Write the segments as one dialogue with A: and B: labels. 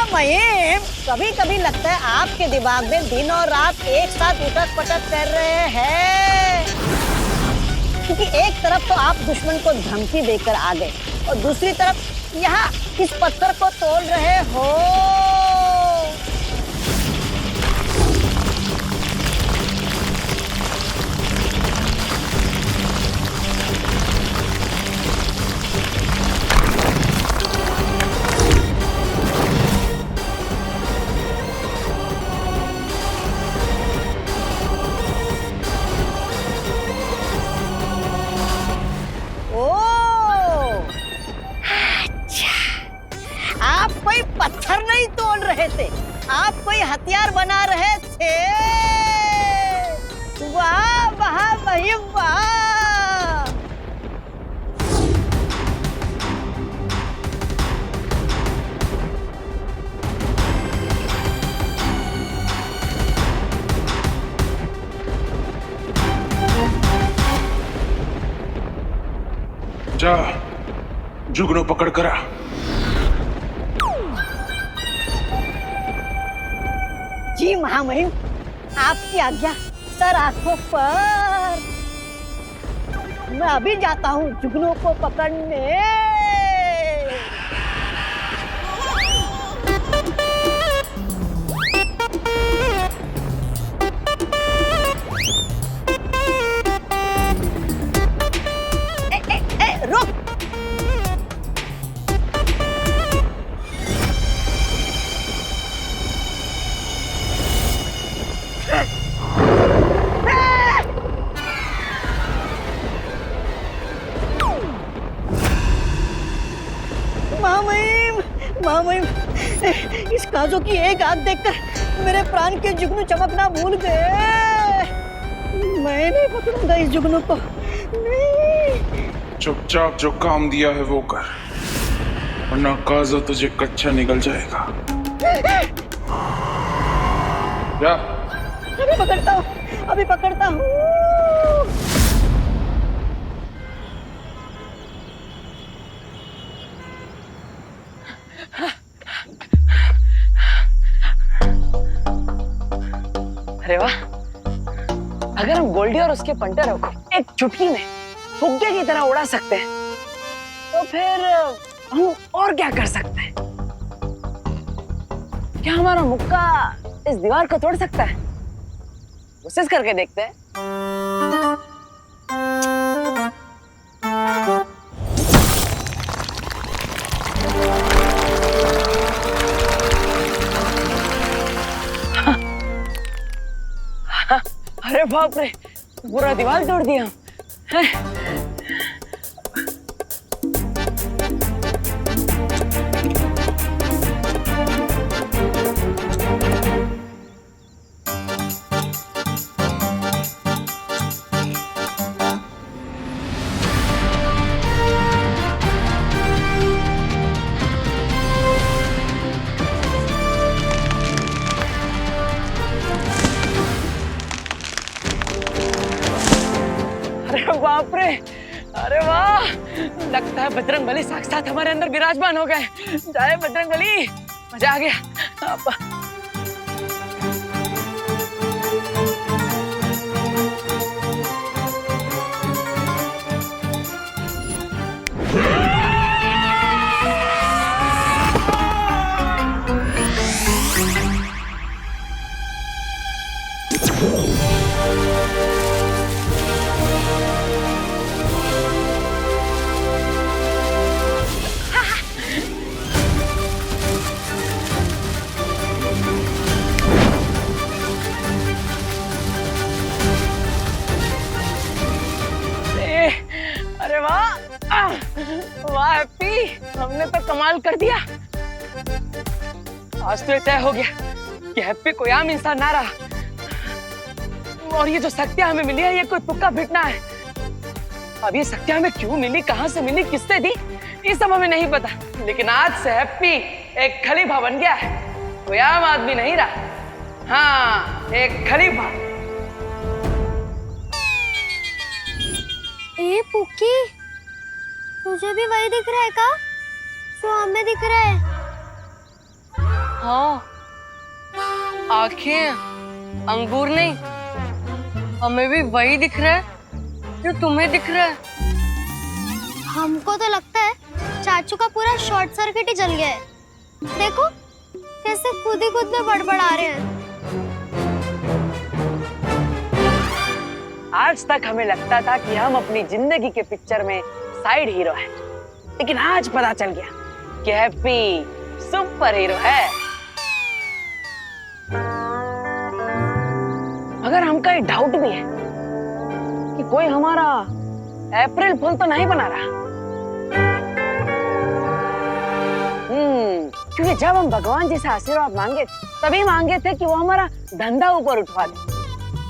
A: महामहिम, कभी कभी लगता है आपके दिमाग में दिन और रात एक साथ उठक पटक कर रहे हैं, क्योंकि एक तरफ तो आप दुश्मन को धमकी देकर आ गए और दूसरी तरफ यहाँ इस पत्थर को तोड़ रहे हो। पत्थर नहीं तोड़ रहे थे, आप कोई हथियार बना रहे थे। वाह महामहिम वाह।
B: जा जुगनू पकड़ करा।
A: जी महामहिम, आपकी आज्ञा सर आंखों पर। मैं अभी जाता हूँ जुगनू को पकड़ने। रुक। महामहिम, इस काजों की एक आग देखकर मेरे प्राण के जुगनू चमकना भूल गए। मैं नहीं पकड़ूंगा इस जुगनू को, नहीं।
B: चुपचाप जो काम दिया है वो कर, वरना काजो तुझे कच्चा निकल जाएगा। क्या?
A: अभी पकड़ता हूँ।
C: अरे वाह, अगर हम गोल्डी और उसके पंटरों को एक चुटकी में फुग्गे की तरह उड़ा सकते हैं, तो फिर हम और क्या कर सकते हैं? क्या हमारा मुक्का इस दीवार को तोड़ सकता है? कोशिश करके देखते हैं। अरे बाप रे, पूरा दीवार तोड़ दिया। बाप रे, अरे वाह, लगता है बजरंगबली साक्षात हमारे अंदर विराजमान हो गए। जय बजरंगबली, मजा आ गया। अरे वाह, वाह हैप्पी, हमने तो कमाल कर दिया। आज तो ये तय हो गया कि हैप्पी कोई आम इंसान ना रहा, और ये जो शक्तियां हमें मिली है ये कोई तुक्का फिटना है। अब ये शक्तियां हमें क्यों मिली, कहां से मिली, किससे दी, ये सब हमें नहीं पता, लेकिन आज से हैप्पी एक खलीफा बन गया है, कोई आम आदमी नहीं रहा। हाँ, एक खलीफा।
D: ए पुक्की, तुझे भी वही दिख रहा है का जो हमें दिख रहा है?
C: हाँ, आंखें अंगूर नहीं, हमें भी वही दिख रहा है जो तुम्हें दिख रहा है।
D: हमको तो लगता है चाचू का पूरा शॉर्ट सर्किट ही जल गया है। देखो कैसे खुद ही खुद में बड़बड़ा रहे हैं।
C: आज तक हमें लगता था कि हम अपनी जिंदगी के पिक्चर में साइड हीरो हैं, लेकिन आज पता चल गया कि हैप्पी सुपर हीरो है। अगर हमका ये डाउट भी है कि कोई हमारा अप्रैल फूल तो नहीं बना रहा। क्योंकि जब हम भगवान जी से आशीर्वाद मांगे तभी मांगे थे कि वो हमारा धंधा ऊपर उठवा दे,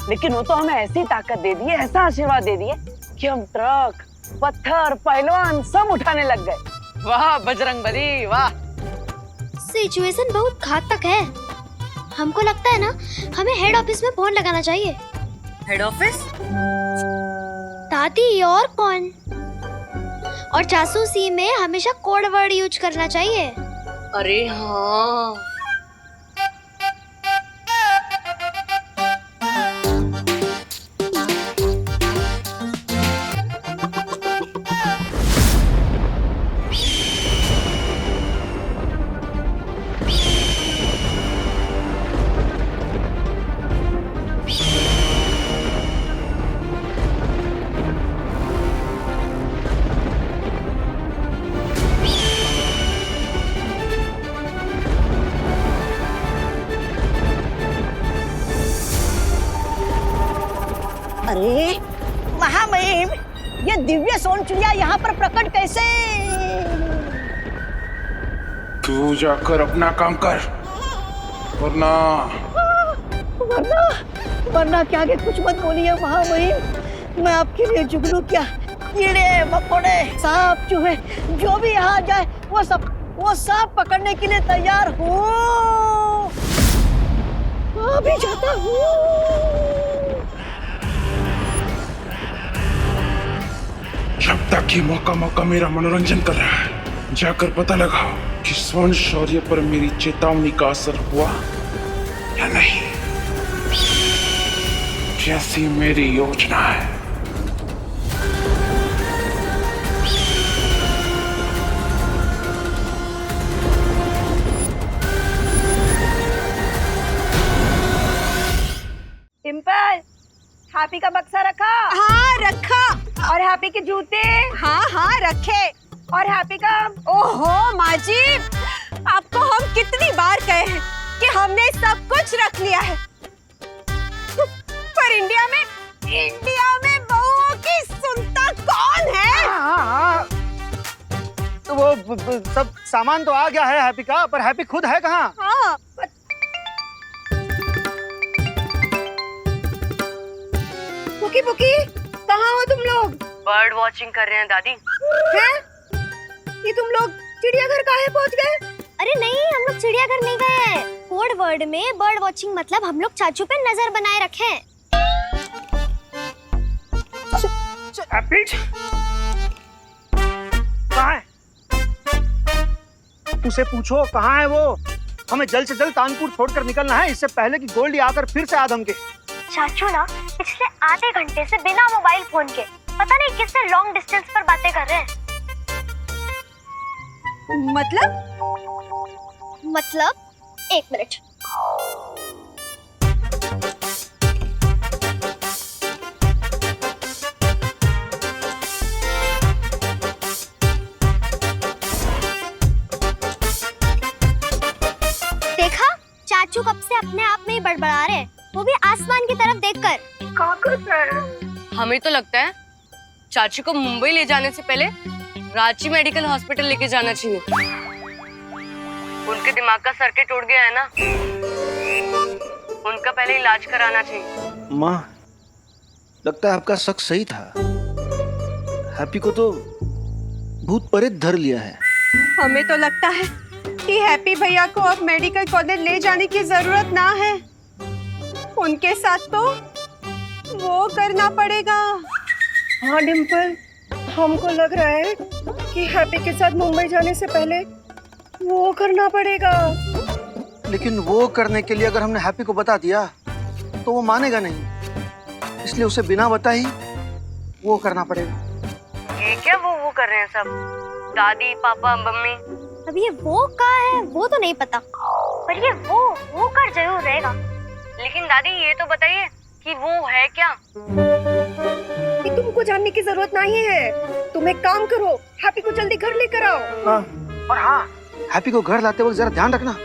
C: लेकिन वो तो हमें ऐसी ताकत दे दी है, ऐसा आशीर्वाद दे दिए कि हम ट्रक, पत्थर, पहलवान सब उठाने लग गए। वाह बजरंगबली वाह।
D: सिचुएशन बहुत घातक है। हमको लगता है ना हमें हेड ऑफिस में फोन लगाना चाहिए।
C: Head office?
D: दादी और कौन? और जासूसी में हमेशा कोड वर्ड यूज करना चाहिए।
C: अरे हाँ।
A: अरे महामहिम, ये दिव्य सोन चिड़िया यहाँ पर प्रकट कैसे?
B: तू जाकर अपना काम कर, वरना
A: वरना वरना क्या के कुछ मत बोलिए महामहिम। मैं आपके लिए जुगनू क्या, कीड़े मकोड़े सांप चूहे जो भी यहाँ जाए वो सब पकड़ने के लिए तैयार हूँ। अभी जाता हूँ।
B: जब तक ये मौका मेरा मनोरंजन कर रहा है, जाकर पता लगाओ कि स्वर्ण शौर्य पर मेरी चेतावनी का असर हुआ या नहीं। जैसी मेरी योजना है।
E: डिम्पल, हैप्पी का बक्सा रखा?
F: हाँ रखा।
E: और हैप्पी के जूते?
F: हाँ रखे।
E: और हैप्पी का?
F: ओहो माँ जी, आपको हम कितनी बार कहे हैं कि हमने सब कुछ रख लिया है, पर इंडिया में बहुओं की सुनता कौन है?
G: हाँ। तो वो सब सामान तो आ गया है हैप्पी का, पर हैप्पी खुद है कहाँ?
F: हाँ
E: बुकी बुकी, कहाँ हो तुम लोग?
C: बर्ड वॉचिंग कर रहे हैं दादी।
E: हैं? ये तुम लोग चिड़ियाघर काहे पहुँच गए?
D: अरे नहीं, हम लोग चिड़ियाघर नहीं गए। कोड वर्ड में बर्ड वॉचिंग मतलब हम लोग चाचू पे नजर बनाए रखे।
G: हैप्पी कहाँ है? उसे पूछो कहाँ है वो। हमें जल्द से जल्द कानपुर छोड़कर निकलना है, इससे पहले कि गोल्डी आकर फिर से आ धमके।
D: चाचू ना पिछले आधे घंटे से बिना मोबाइल फोन के पता नहीं किससे लॉन्ग डिस्टेंस पर बातें कर रहे हैं। मतलब एक मिनट। देखा, चाचू कब से अपने आप में ही बड़बड़ा रहे हैं, वो भी आसमान की तरफ देखकर।
C: हमें तो लगता है चाची को मुंबई ले जाने से पहले रांची मेडिकल हॉस्पिटल लेके जाना चाहिए। उनके दिमाग का सर्किट उड़ गया है ना, उनका पहले इलाज कराना चाहिए।
G: माँ, लगता है आपका शक सही था। हैप्पी को तो भूत प्रेत धर लिया है।
F: हमें तो लगता है कि हैप्पी भैया को अब मेडिकल कॉलेज ले जाने की जरूरत ना है, उनके साथ तो वो करना पड़ेगा।
E: हाँ डिम्पल, हमको लग रहा है कि हैप्पी के साथ मुंबई जाने से पहले वो करना पड़ेगा।
G: लेकिन वो करने के लिए अगर हमने हैप्पी को बता दिया तो वो मानेगा नहीं, इसलिए उसे बिना बताए ही वो करना पड़ेगा।
E: ये क्या वो कर रहे हैं सब? दादी, पापा, मम्मी?
D: अब ये वो कहाँ है वो तो नहीं पता, पर ये वो कर जरूर रहेगा।
E: लेकिन दादी ये तो बताइए कि वो है क्या?
F: कि तुमको जानने की जरूरत नहीं है। तुम एक काम करो, हैप्पी को जल्दी घर लेकर आओ।
G: हाँ, और हाँ, हैप्पी को घर लाते वक्त जरा ध्यान रखना,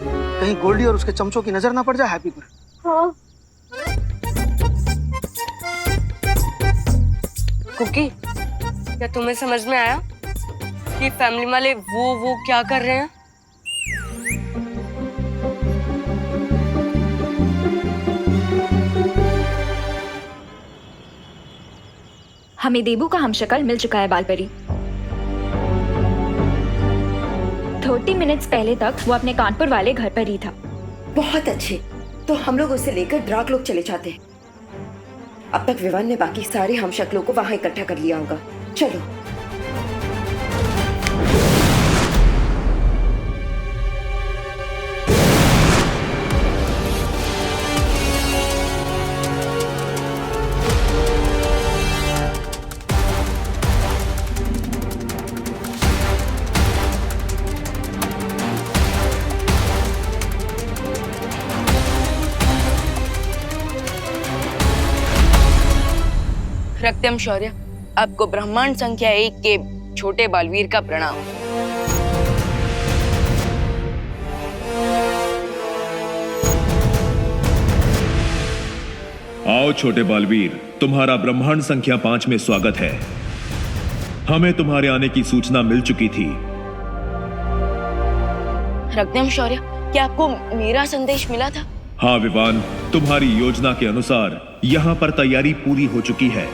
G: कहीं गोल्डी और उसके चमचों की नजर ना पड़ जाए हैप्पी पर।
D: हाँ।
E: कुकी, क्या तुम्हें समझ में आया कि फैमिली वाले वो क्या कर रहे हैं?
H: हमें देबू का हमशक्ल मिल चुका है बालपरी। 30 मिनट्स पहले तक वो अपने कानपुर वाले घर पर ही था।
I: बहुत अच्छे, तो हम लोग उसे लेकर ड्राक लोग चले जाते हैं। अब तक विवान ने बाकी सारे हमशक्लों को वहां इकट्ठा कर लिया होगा। चलो।
E: रक्तम शौर्य, आपको ब्रह्मांड संख्या 1 के छोटे बालवीर का प्रणाम।
J: आओ छोटे बालवीर, तुम्हारा ब्रह्मांड संख्या 5 में स्वागत है। हमें तुम्हारे आने की सूचना मिल चुकी थी।
E: रक्तम शौर्य, क्या आपको मेरा संदेश मिला था?
J: हाँ विवान, तुम्हारी योजना के अनुसार यहाँ पर तैयारी पूरी हो चुकी है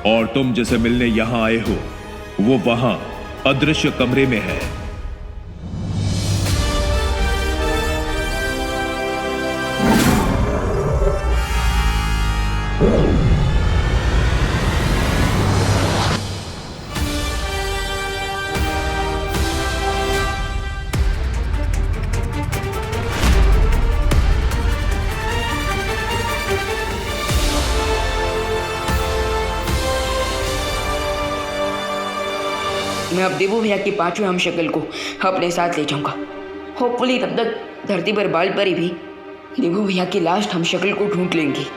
J: और तुम जिसे मिलने यहाँ आए हो वो वहां अदृश्य कमरे में है।
I: मैं अब देवू भैया की 5वें हमशक्ल को अपने साथ ले जाऊंगा। होपफुली तब तक धरती पर बालपरी भी देवू भैया की लास्ट हमशक्ल को ढूंढ लेंगी।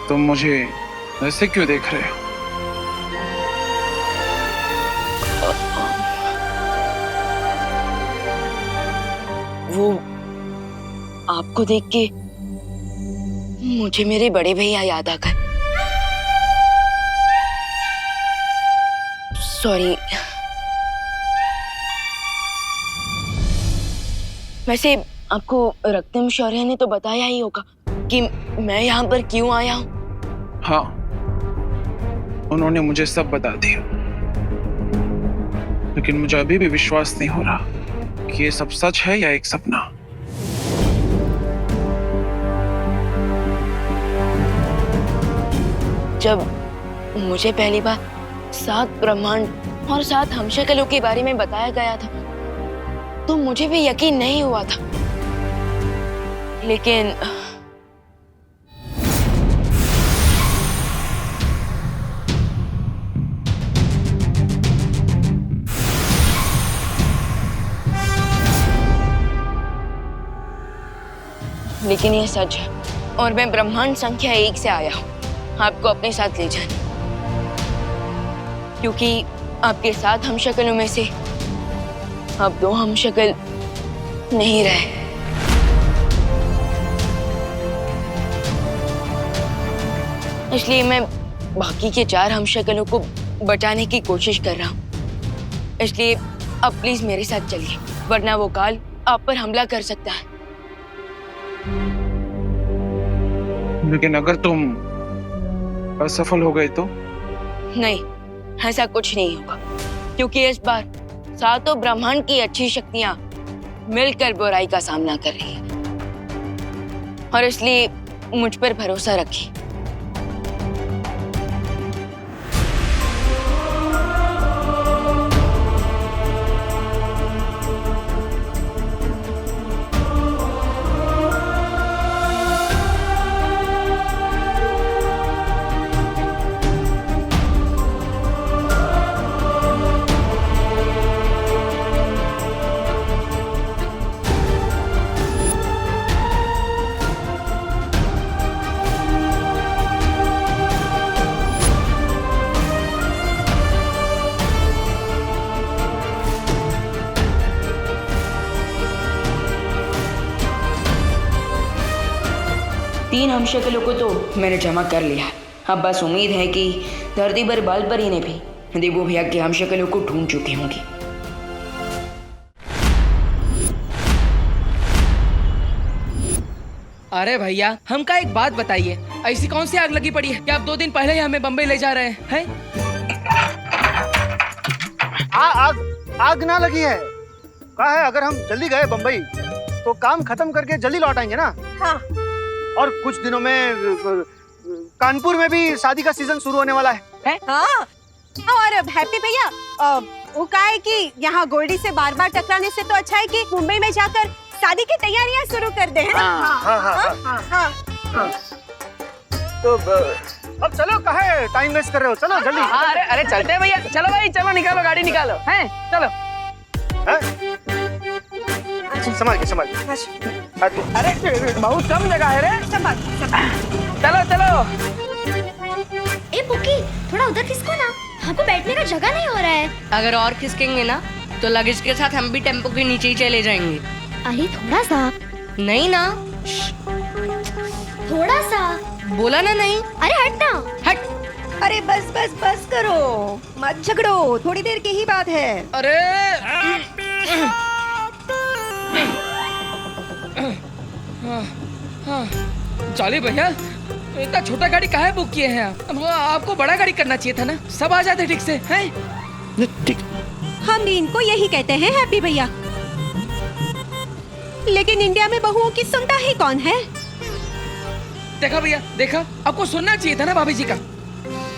B: तुम मुझे ऐसे क्यों देख रहे हो?
E: वो आपको देख के मुझे मेरे बड़े भैया याद आ गए। सॉरी। वैसे आपको रक्तम शौर्य ने तो बताया ही होगा कि मैं यहाँ पर क्यों आया हूँ।
B: हाँ, उन्होंने मुझे सब बता दिया, लेकिन मुझे अभी भी विश्वास नहीं हो रहा कि ये सब सच है या एक सपना।
E: जब मुझे पहली बार 7 ब्रह्मांड और 7 हमशक्लों के बारे में बताया गया था तो मुझे भी यकीन नहीं हुआ था, लेकिन ये सच है और मैं ब्रह्मांड संख्या 1 से आया हूँ आपको अपने साथ ले जाने, क्योंकि आपके 7 हमशक्लों में से अब 2 हमशक्ल नहीं रहे। इसलिए मैं बाकी के 4 हमशक्लों को बचाने की कोशिश कर रहा हूँ। इसलिए अब प्लीज मेरे साथ चलिए, वरना वो काल आप पर हमला कर सकता है।
B: लेकिन अगर तुम असफल हो गए तो?
E: नहीं, ऐसा कुछ नहीं होगा, क्योंकि इस बार 7 ब्रह्मांड की अच्छी शक्तियां मिलकर बुराई का सामना कर रही है और इसलिए मुझ पर भरोसा रखिए।
I: तीन हमशक्लों को तो मैंने जमा कर लिया। अब बस उम्मीद है कि धरती पर बालपरी ने भी देवू भैया के हमशक्लों को ढूंढ चुकी होंगी।
C: अरे भैया, हमका एक बात बताइए, ऐसी कौन सी आग लगी पड़ी है कि आप 2 दिन पहले ही हमें बम्बई ले जा रहे हैं?
G: आग ना लगी है। कहा है अगर हम जल्दी गए बम्बई तो काम खत्म करके जल्दी लौट आएंगे ना।
F: हाँ।
G: और कुछ दिनों में कानपुर में भी शादी का सीजन शुरू होने वाला है।
F: हाँ। और हैप्पी भैया, वो कहा है कि यहाँ गोल्डी से बार बार टकराने से तो अच्छा है कि मुंबई में जाकर शादी की तैयारियां शुरू कर दे।
G: तो अब चलो, कहे टाइम वेस्ट कर रहे हो, चलो जल्दी।
C: अरे चलते हैं भैया, चलो भाई, चलो निकालो गाड़ी निकालो, हैं चलो।
G: संभाल के।
C: अरे बहुत कम जगह है रे। चलो चलो।
D: ए पुकी, थोड़ा उधर खिसको ना, हमको बैठने का जगह नहीं हो रहा है।
K: अगर और खिसकेंगे ना तो लगेज के साथ हम भी टेम्पो के नीचे ही चले जाएंगे।
D: अरे थोड़ा सा।
K: नहीं ना,
D: थोड़ा सा
K: बोला ना नहीं।
D: अरे हट ना,
K: हट।
F: अरे बस बस बस करो, मत झगड़ो, थोड़ी देर की ही बात है।
C: अरे चलिए भैया, इतना छोटा गाड़ी काहे बुक किए हैं आप? अब आपको बड़ा गाड़ी करना चाहिए था ना, सब आ जाते ठीक से, हैं?
F: हम इनको यही कहते हैं हैप्पी भैया, लेकिन इंडिया में बहुओं की सुनता ही कौन है?
C: देखा भैया, देखा, आपको सुनना चाहिए था ना भाभी जी का।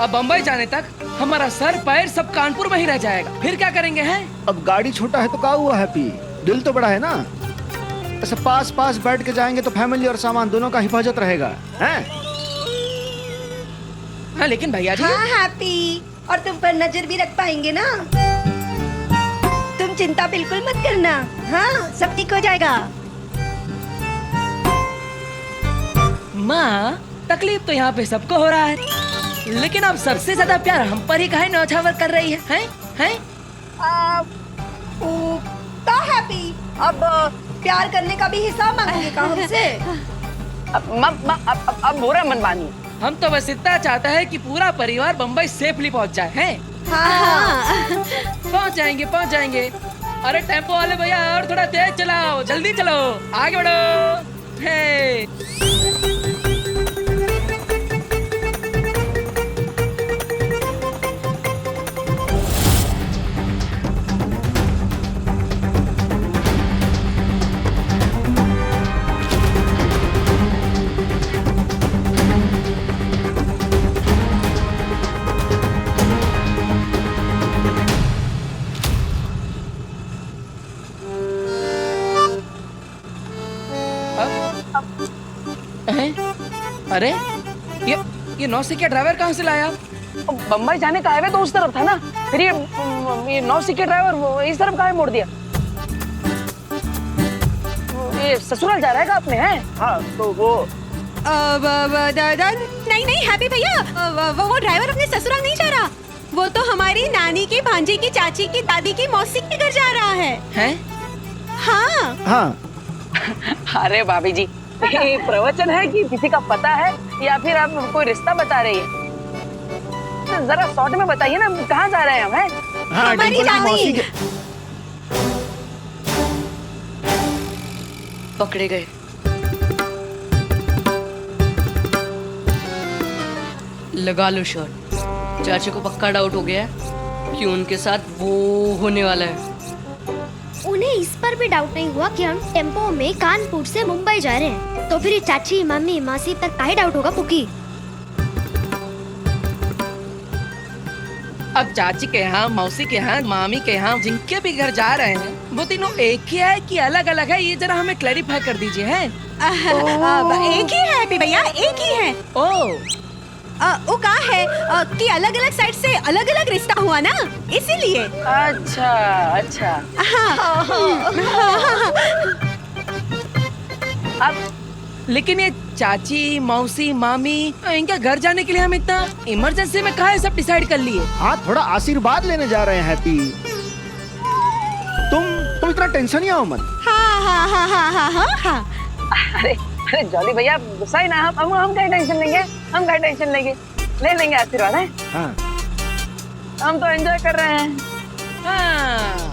C: अब बम्बई जाने तक हमारा सर पैर सब कानपुर में ही रह जाएगा, फिर क्या करेंगे हैं?
G: अब गाड़ी छोटा है तो क्या हुआ हैप्पी, दिल तो बड़ा है ना। ऐसे पास पास बैठ के जाएंगे तो फैमिली और सामान दोनों का हिफाजत रहेगा, हैं?
C: हाँ लेकिन भैया जी।
F: हाँ हैप्पी, और तुम पर नजर भी रख पाएंगे ना। तुम चिंता बिल्कुल मत करना, हाँ सब ठीक हो जाएगा।
C: माँ, तकलीफ तो यहाँ पे सबको हो रहा है, लेकिन अब सबसे ज्यादा प्यार हम पर ही काहे न्यौछावर कर रही है, हैं?
F: तो हैप्पी, अब प्यार करने का भी हिसाब मांगेंगे का हमसे?
C: अब बुरा मन मानिए, हम तो बस इतना चाहते हैं कि पूरा परिवार बम्बई सेफली पहुंच जाए, हैं?
F: हाँ।
C: पहुंच जाएंगे। अरे टेम्पो वाले भैया और थोड़ा तेज चलाओ, जल्दी चलो, आगे बढ़ो। हे अरे ये नौसिखिया ड्राइवर कहाँ से लाया? बम्बई जाने का हाईवे तो उस तरफ था ना, फिर ये नौसिखिया ड्राइवर वो इस तरफ कहाँ मोड़ दिया? ये ससुराल जा रहा है आपने? हैं? हाँ तो वो
F: नहीं हैप्पी भैया, वो ड्राइवर अपने ससुराल नहीं जा रहा, वो तो हमारी नानी की भांजी की चाची की दादी की मौसी के घर जा रहा है।
C: हैं?
F: हाँ
G: हाँ।
C: अरे भाभी जी, ये प्रवचन है कि किसी का पता है या फिर आप कोई रिश्ता बता रही है? तो जरा शॉर्ट में बताइए ना, कहाँ जा रहे हैं हम? हैं?
G: हाँ,
F: हमारी
G: मौसी के...
K: पकड़े गए। लगा लो शॉट। चाची को पक्का डाउट हो गया है कि उनके साथ वो होने वाला है।
D: उन्हें इस पर भी डाउट नहीं हुआ कि हम टेम्पो में कानपुर से मुंबई जा रहे हैं, तो फिर चाची मम्मी मासी पर काहे डाउट होगा पुकी?
C: अब चाची के यहाँ, मौसी के यहाँ, मामी के यहाँ, जिनके भी घर जा रहे हैं, वो तीनों एक ही है कि अलग अलग है? ये जरा हमें क्लैरिफाई कर दीजिए। हैं?
F: एक ही है हैप्पी भैया, एक ही है।
C: ओ
F: वो कहा है कि अलग अलग साइड से अलग अलग रिश्ता हुआ ना, इसीलिए।
C: अच्छा अच्छा। अब लेकिन ये चाची मौसी मामी, इनके घर जाने के लिए हम इतना इमरजेंसी में कहाँ सब डिसाइड कर लिए?
G: हाँ, थोड़ा आशीर्वाद लेने जा रहे हैं हैप्पी। तुम इतना टेंशन ही आओ मत।
F: हाँ।
C: अरे जॉली भैया गुस्सा ही ना, हम क्या टेंशन लेंगे? हम क्या टेंशन लेंगे? ले लेंगे आशीर्वाद। है
G: हाँ।
C: हम तो एंजॉय कर रहे हैं। हाँ।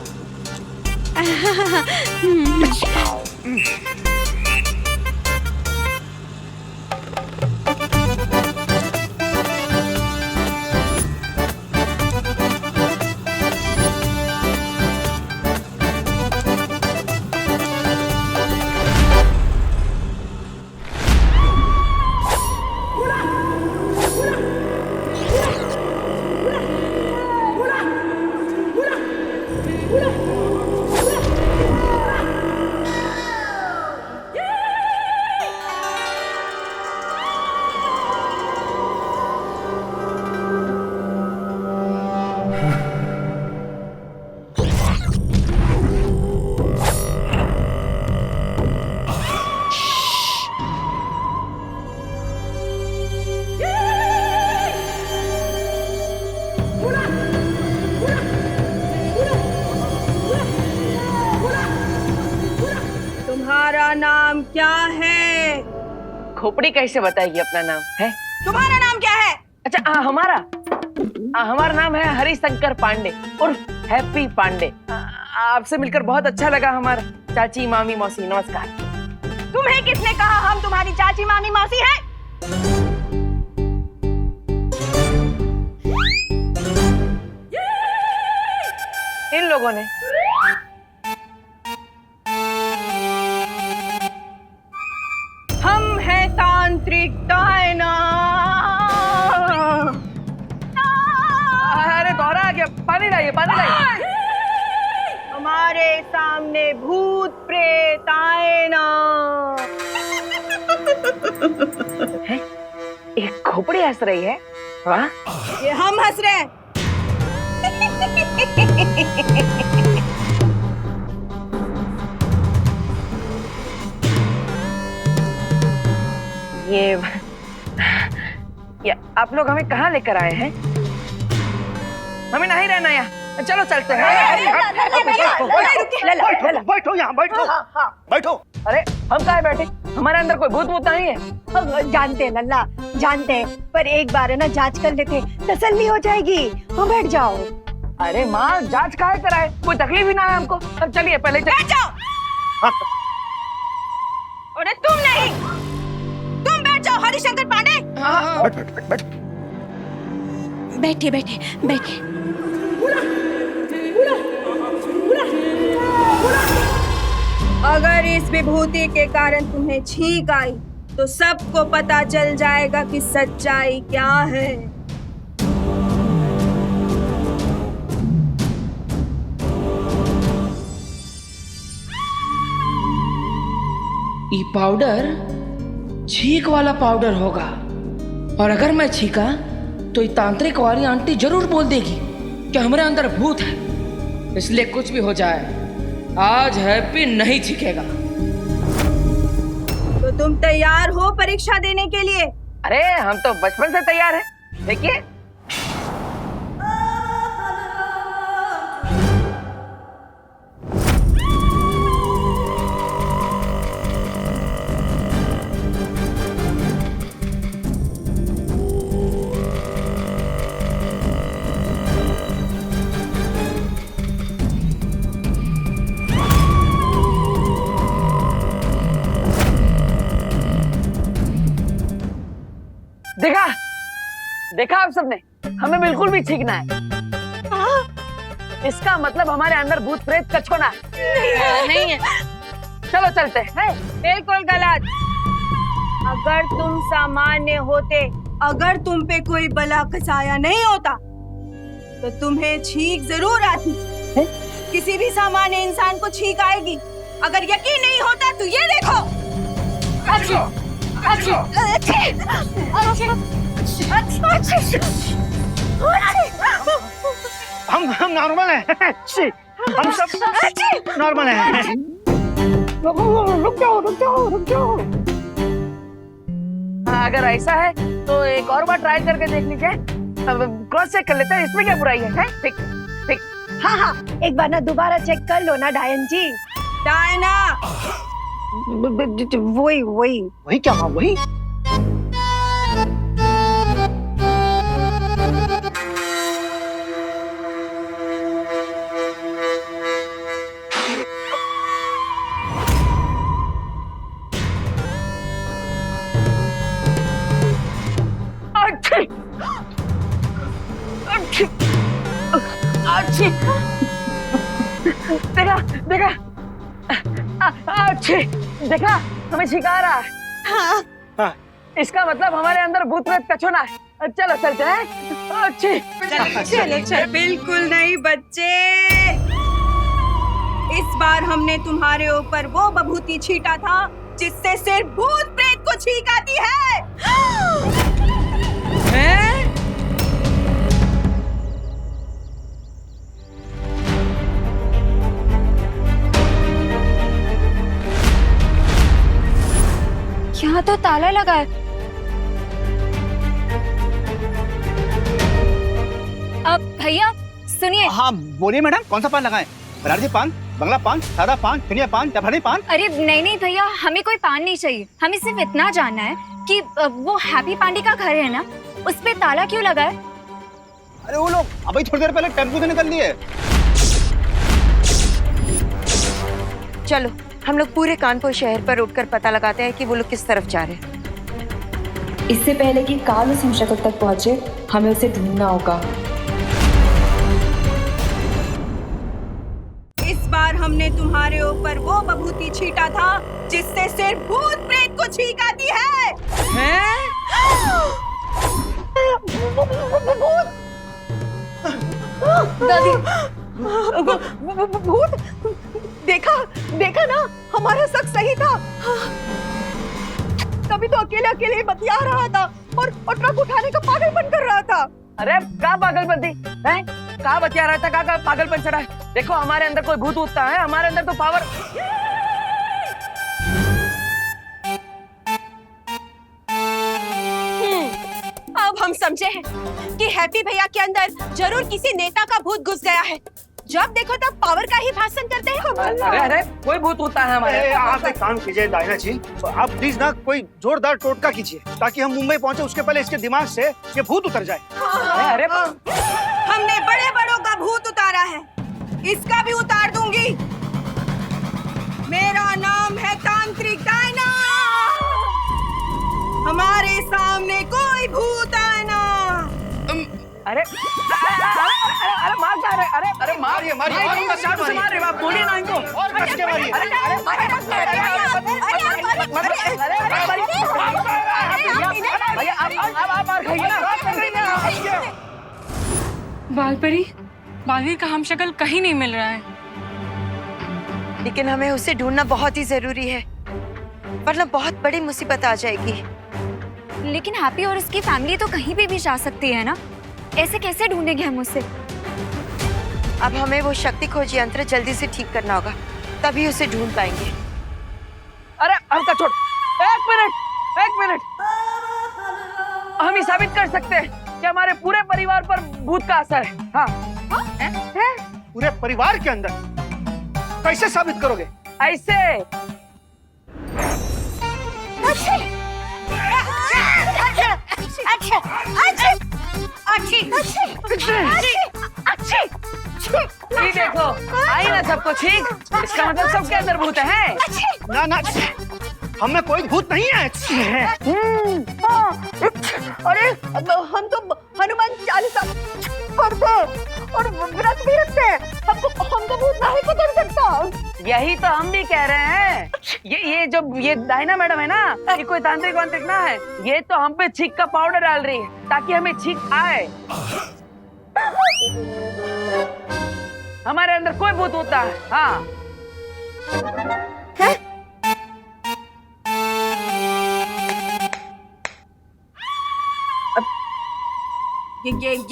F: तुम्हारा नाम क्या है?
C: खोपड़ी कैसे बताएगी अपना नाम? है
F: तुम्हारा नाम क्या है?
C: अच्छा हमारा नाम है हरिशंकर पांडे और हैप्पी पांडे। आपसे मिलकर बहुत अच्छा लगा। हमारा चाची मामी मौसी, नमस्कार।
F: तुम्हें किसने कहा हम तुम्हारी चाची मामी मौसी हैं?
C: इन लोगों ने।
F: हम हैं तांत्रिक डायना।
C: अरे दौरा आ गया, पानी लाइए, पानी लाइए।
F: हमारे सामने भूत प्रेत आए ना।
C: है? एक खोपड़ी हंस रही है। वाह,
F: ये हम हंस रहे हैं।
C: ये आप लोग हमें कहाँ लेकर आए हैं? हमें नहीं रहना यहाँ, चलो चलते हैं।
G: बैठो यहाँ, बैठो।
C: अरे हम कहाँ बैठे? हमारे अंदर कोई भूत वूत नहीं है।
F: जानते हैं लल्ला, जानते हैं, पर एक बार है ना जांच कर लेते, तसल्ली हो जाएगी। बैठ जाओ।
C: अरे माँ जांच काहे कराए, कोई तकलीफ ही ना है हमको। अब चलिए पहले
F: बैठ जाओ। अरे तुम नहीं, तुम बैठ जाओ हरिशंकर पांडे।
G: बैठ बैठ बैठ बैठ।
H: बैठिए बैठिए बैठिए।
F: अगर इस विभूति के कारण तुम्हें छींक आई तो सबको पता चल जाएगा कि सच्चाई क्या है।
I: ये पाउडर छींक वाला पाउडर होगा, और अगर मैं छींका तो ये तांत्रिक वाली आंटी जरूर बोल देगी कि हमारे अंदर भूत है। इसलिए कुछ भी हो जाए आज हैप्पी नहीं छींकेगा।
F: तो तुम तैयार हो परीक्षा देने के लिए?
C: अरे हम तो बचपन से तैयार हैं। देखिए देखा देखा आप सबने, हमें बिल्कुल भी छींकना है। इसका मतलब हमारे अंदर भूत प्रेत कछोना नहीं है। चलो चलते हैं।
F: बिल्कुल गलत। अगर तुम सामान्य होते, अगर तुम पे कोई बला कसाया नहीं होता तो तुम्हें छींक जरूर आती है? किसी भी सामान्य इंसान को छींक आएगी। अगर यकीन नहीं होता तो ये देखो।
G: हम नॉर्मल हैं। हम सब नॉर्मल हैं।
C: रुक जाओ। अगर ऐसा है तो एक और बार ट्राई करके देख लीजिए। अब क्रॉस चेक कर लेते हैं, इसमें क्या बुराई है? ठीक ठीक।
F: हाँ, एक बार ना दोबारा चेक कर लो ना डायन जी। डायना
G: वही क्या हुआ? वही
C: देखा अच्छी देखा, हमें छिका रहा है।
G: हाँ।
C: इसका मतलब हमारे अंदर भूत प्रेत कछोना है। चलो चलते हैं। अच्छी
F: चलो। बिल्कुल नहीं बच्चे, इस बार हमने तुम्हारे ऊपर वो बभूति छीटा था जिससे सिर्फ भूत प्रेत को छींक आती है।
H: यहाँ तो ताला लगा है। अब भैया सुनिए।
L: हाँ बोलिए मैडम, कौन सा पान लगाएं? बनारसी पान, बंगला पान, सादा पान, चुनिया पान, टफड़ी पान?
H: अरे नहीं भैया, हमें कोई पान नहीं चाहिए। हमें सिर्फ इतना जानना है कि वो हैप्पी पांडे का घर है ना, उस पे ताला क्यों लगा है?
L: अरे वो लोग अभी थोड़ी देर पहले टेम्पो से निकल लिए।
E: चलो हम लोग पूरे कानपुर शहर पर उठकर पता लगाते हैं कि वो लोग किस तरफ जा रहे हैं।
H: इससे पहले कि काल उस हिमशक्ल तक पहुंचे, हमें उसे ढूंढना होगा।
F: इस बार हमने तुम्हारे ऊपर वो बभूति छीटा था जिससे सिर्फ भूत प्रेत को छींक आती है।
H: दादी
F: भूत देखा ना, हमारा शक सही था। तभी तो अकेले अकेले बतिया रहा था और ट्रक उठाने का पागलपन कर रहा था।
C: अरे क्या पागलपंती है? कहाँ बतिया रहा था? कहाँ पागलपन चढ़ा है? देखो हमारे अंदर कोई भूत उठता है, हमारे अंदर तो पावर।
F: अब हम समझे हैं कि हैप्पी भैया के अंदर जरूर किसी नेता का भूत घुस गया है। जब देखो तब पावर का ही भाषण करते हैं।
C: अरे कोई भूत होता है हमारे।
G: आप एक काम कीजिए डायना जी, आप प्लीज ना कोई जोरदार टोटका कीजिए ताकि हम मुंबई पहुंचे उसके पहले इसके दिमाग से ये भूत उतर जाए।
C: अरे
F: हमने बड़े बड़ों का भूत उतारा इसका भी उतार दूंगी। मेरा नाम है तांत्रिक डायना। हमारे सामने कोई भूत आना।
C: अरे अरे मार जा रहे, अरे
L: मारिए, मारिए,
C: मार रहे, आप बोलिए ना इनको।
L: और कस के मारिए।
H: बालपरी, बालवीर का हम शक्ल कहीं नहीं मिल रहा है।
E: लेकिन हमें उसे ढूंढना बहुत ही जरूरी है, वरना बहुत बड़ी मुसीबत आ जाएगी।
H: लेकिन हैप्पी और उसकी फैमिली तो कहीं भी जा सकती है ना, ऐसे कैसे ढूंढेंगे हम उसे?
E: अब हमें वो शक्ति खोज यंत्र जल्दी से ठीक करना होगा, तभी उसे ढूंढ पाएंगे।
C: अरे हल्का छोड़, एक मिनट। हम ही साबित कर सकते हैं कि हमारे पूरे परिवार पर भूत का असर है। हाँ।
G: पूरे परिवार के अंदर कैसे साबित करोगे?
C: ऐसे ये देखो, आई ना सबको ठीक। इसका मतलब सबके अंदर भूत है।
G: ना ना, हमें कोई भूत नहीं है।
F: अरे हम तो हनुमान चालीसा पढ़ते और व्रत भी रखते हैं। हमको भूत नहीं पकड़ सकता।
C: यही तो हम भी कह रहे हैं। ये डायना मैडम है ना, ये कोई तांत्रिक वांत्रिक ना है। ये तो हम पे छींक का पाउडर डाल रही है ताकि हमें छींक आए। हमारे अंदर कोई भूत होता है। हाँ।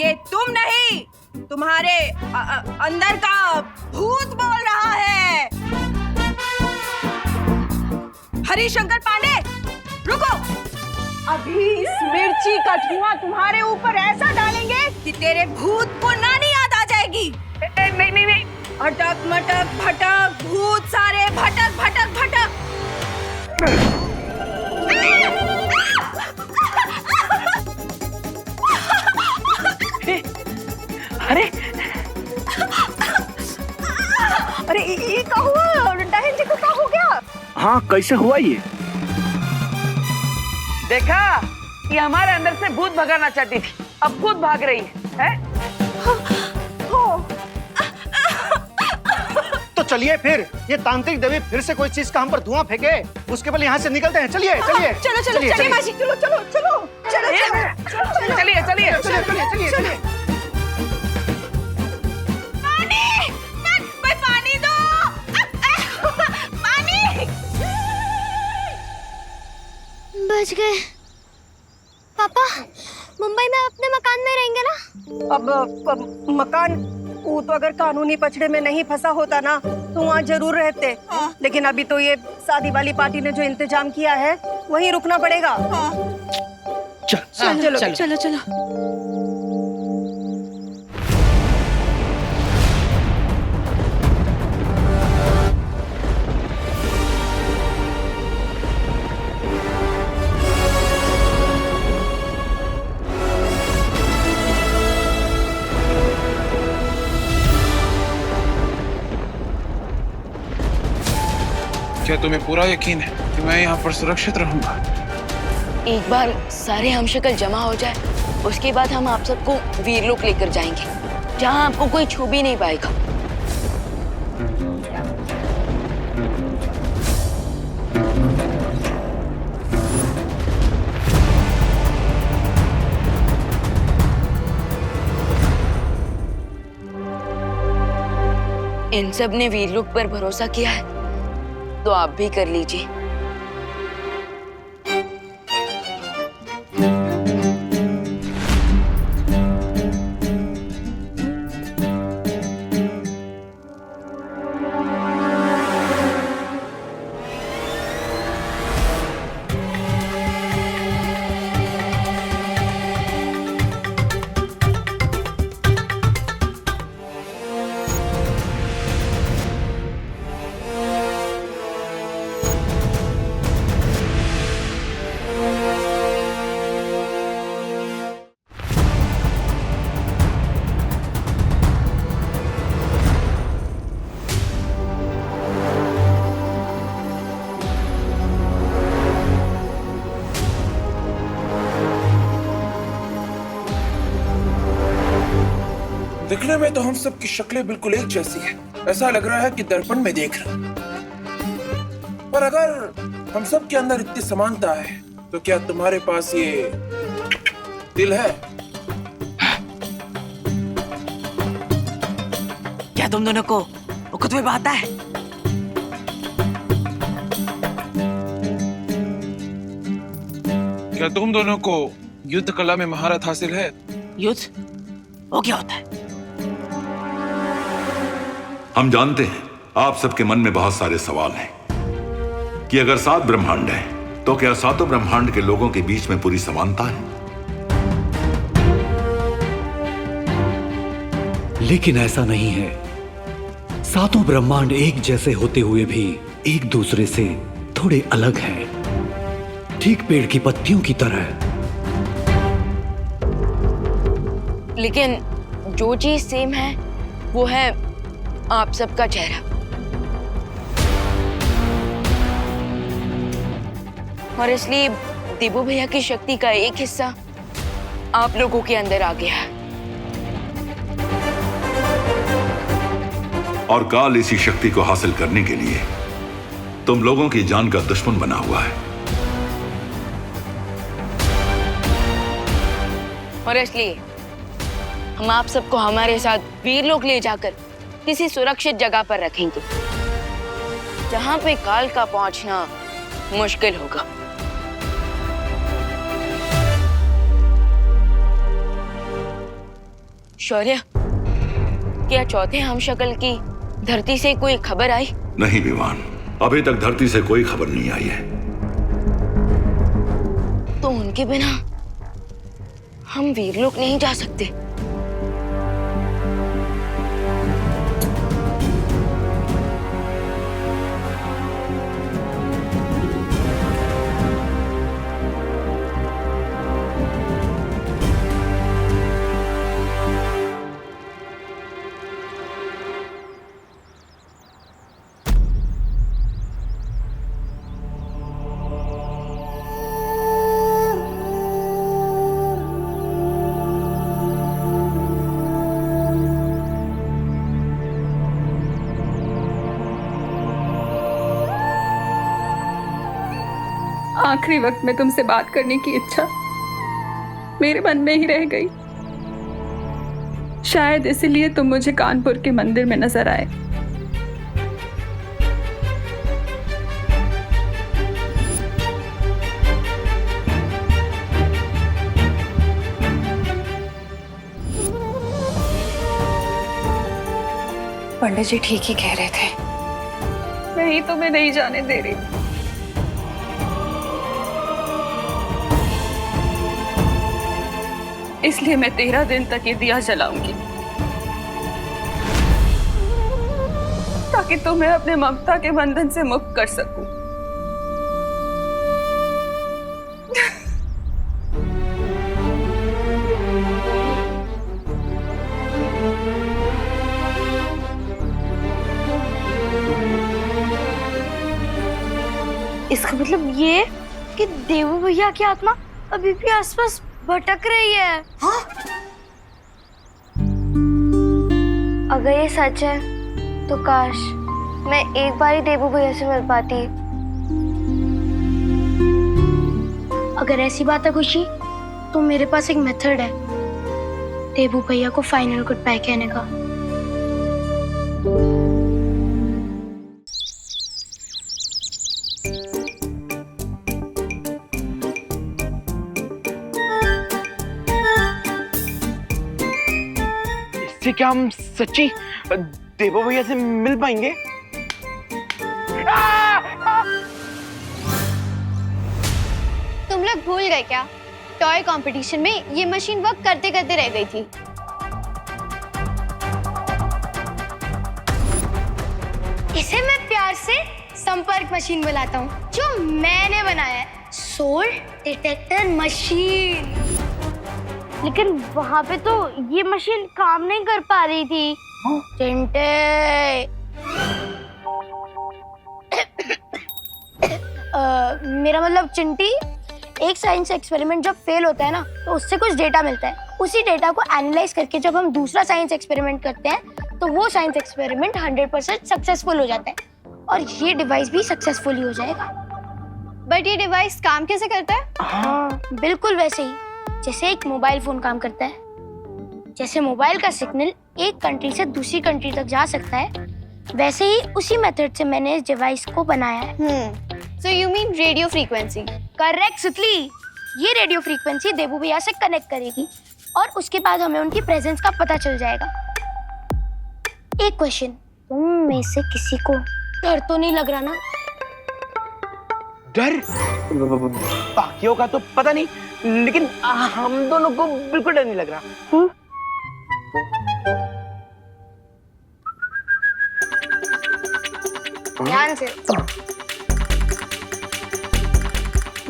F: ये तुम नहीं, तुम्हारे अंदर का भूत बोल रहा है। हरिशंकर पांडे, रुको। अभी इस मिर्ची का धुआं तुम्हारे ऊपर ऐसा डालेंगे कि तेरे भूत को नानी याद आ जाएगी।
C: नहीं।
F: अटक मटक भटक भूत सारे भटक भटक भटक। अरे ये क्या हुआ? डायन जी को क्या हो गया?
G: हाँ, कैसे हुआ ये?
C: देखा, ये हमारे अंदर से भूत भगाना चाहती थी, अब खुद भाग रही है?
G: तो चलिए फिर, ये तांत्रिक देवी फिर से कोई चीज का हम पर धुआं फेंके, उसके पहले यहाँ से निकलते हैं। चलिए चलिए
F: चलिए मासी, चलो।
C: चलिए।
F: पानी दो। पानी।
D: बच गए। पापा, मुंबई में अपने मकान में रहेंगे ना?
F: अब मकान वो तो अगर कानूनी पचड़े में नहीं फंसा होता ना तो वहाँ जरूर रहते। लेकिन अभी तो ये शादी वाली पार्टी ने जो इंतजाम किया है वहीं रुकना पड़ेगा।
K: चलो।
B: क्या तुम्हें पूरा यकीन है कि मैं यहाँ पर सुरक्षित रहूंगा?
E: एक बार सारे हमशक्ल जमा हो जाए, उसके बाद हम आप सबको वीरलोक लेकर जाएंगे, जहाँ आपको कोई छू भी नहीं पाएगा। इन सब ने वीरलोक पर भरोसा किया है, तो आप भी कर लीजिए।
B: दिखने में तो हम सब की शक्लें बिल्कुल एक जैसी है, ऐसा लग रहा है कि दर्पण में देख रहे हैं। पर अगर हम सब के अंदर इतनी समानता है तो क्या तुम्हारे पास ये दिल है?
C: क्या तुम दोनों को खुद में बात है?
B: क्या तुम दोनों को युद्ध कला में महारत हासिल है?
C: युद्ध वो क्या होता है?
M: हम जानते हैं आप सबके मन में बहुत सारे सवाल हैं कि अगर 7 ब्रह्मांड हैं तो क्या सातों ब्रह्मांड के लोगों के बीच में पूरी समानता है?
N: लेकिन ऐसा नहीं है। सातों ब्रह्मांड एक जैसे होते हुए भी एक दूसरे से थोड़े अलग हैं, ठीक पेड़ की पत्तियों की तरह।
E: लेकिन जो चीज सेम है वो है आप सबका चेहरा। और इसलिए देबू भैया की शक्ति का एक हिस्सा आप लोगों के अंदर आ गया है।
M: और काल इसी शक्ति को हासिल करने के लिए तुम लोगों की जान का दुश्मन बना हुआ है।
E: और इसलिए हम आप सबको हमारे साथ वीरलोक ले जाकर किसी सुरक्षित जगह पर रखेंगे जहां पे काल का पहुंचना मुश्किल होगा। शौर्य, क्या चौथे हमशक्ल की धरती से कोई खबर आई?
M: नहीं विवान, अभी तक धरती से कोई खबर नहीं आई है।
E: तो उनके बिना हम वीरलोक नहीं जा सकते।
F: आखिरी वक्त में तुमसे बात करने की इच्छा मेरे मन में ही रह गई। शायद इसलिए तुम मुझे कानपुर के मंदिर में नजर आए।
H: पंडित जी ठीक ही कह रहे थे।
F: मैं ही तुम्हें नहीं जाने दे रही। इसलिए मैं 13 दिन तक ये दिया जलाऊंगी ताकि तुम्हें अपने ममता के बंधन से मुक्त कर सकूं।
D: इसका मतलब ये कि देवू भैया की आत्मा अभी भी आसपास भटक रही है। हाँ? अगर ये सच है तो काश मैं एक बार ही देवू भैया से मिल पाती। अगर ऐसी बात है खुशी, तो मेरे पास एक मेथड है देवू भैया को फाइनल गुड बाय कहने का।
B: इससे क्या हम सच्ची देवो भैया से मिल पाएंगे?
D: तुम लोग भूल गए क्या? टॉय कंपटीशन में ये मशीन वर्क करते करते रह गई थी। इसे मैं प्यार से संपर्क मशीन बुलाता हूँ, जो मैंने बनाया है, सोल डिटेक्टर मशीन। लेकिन वहाँ पे तो ये मशीन काम नहीं कर पा रही थी। चिंटे, मेरा मतलब चिंटी, एक साइंस एक्सपेरिमेंट जब फेल होता है ना तो उससे कुछ डेटा मिलता है, उसी डेटा को एनालाइज करके जब हम दूसरा साइंस एक्सपेरिमेंट करते हैं तो वो साइंस एक्सपेरिमेंट 100% सक्सेसफुल हो जाता है और ये डिवाइस भी सक्सेसफुल हो जाएगा।
H: बट ये डिवाइस काम कैसे करता है?
D: हाँ, बिल्कुल वैसे ही जैसे एक मोबाइल फोन काम करता है। जैसे मोबाइल का सिग्नल एक कंट्री से दूसरी कंट्री तक जा सकता है, वैसे ही उसी मेथड से मैंने इस डिवाइस को बनाया है।
H: So you mean radio frequency?
D: Correct सुतली। ये रेडियो फ्रीक्वेंसी देबू भैया से कनेक्ट करेगी और उसके बाद हमें उनकी प्रेजेंस का पता चल जाएगा। एक क्वेश्चन, तुम में से किसी को डर तो नहीं लग रहा ना?
C: डर? बाकियों का तो पता नहीं, लेकिन हम दोनों को बिल्कुल डर नहीं लग रहा।
D: ध्यान से।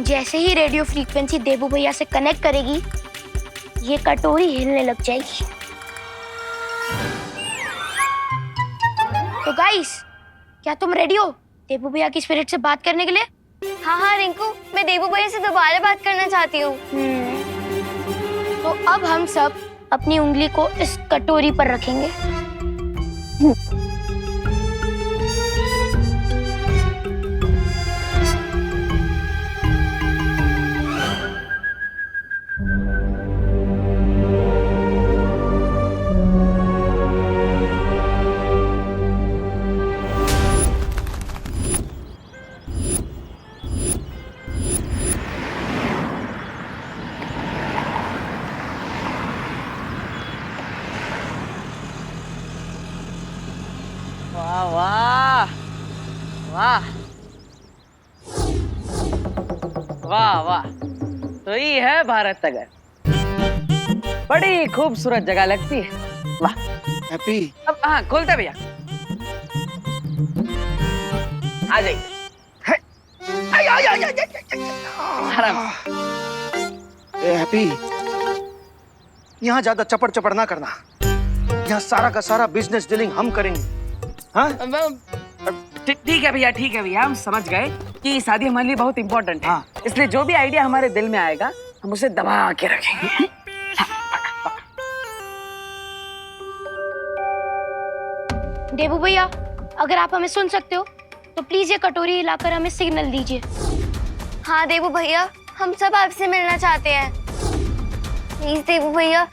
D: जैसे ही रेडियो फ्रीक्वेंसी देबू भैया से कनेक्ट करेगी, ये कटोरी हिलने लग जाएगी। तो गाइस, क्या तुम रेडी हो देबू भैया की स्पिरिट से बात करने के लिए?
H: हाँ रिंकू, मैं देबू भैया से दोबारा बात करना चाहती हूँ।
D: तो अब हम सब अपनी उंगली को इस कटोरी पर रखेंगे।
C: वाह वाह वाह वाह वाह, तो ये है भारत नगर। बड़ी खूबसूरत जगह लगती है। वाह
G: हैप्पी।
C: अब हाँ खोलते भैया, आ जाइए। आराम।
G: हैप्पी, यहाँ ज्यादा चपड़ चपड़ ना करना। यहाँ सारा का सारा बिजनेस डीलिंग हम करेंगे। हाँ?
C: ठीक है भैया, हम समझ गए कि शादी हमारे लिए बहुत इम्पोर्टेंट है। हाँ। इसलिए जो भी आइडिया हमारे दिल में आएगा हम उसे दबा के रखेंगे।
D: देबू भैया, अगर आप हमें सुन सकते हो तो प्लीज ये कटोरी हिलाकर हमें सिग्नल दीजिए।
H: हाँ देबू भैया, हम सब आपसे मिलना चाहते हैं। प्लीज देबू भैया,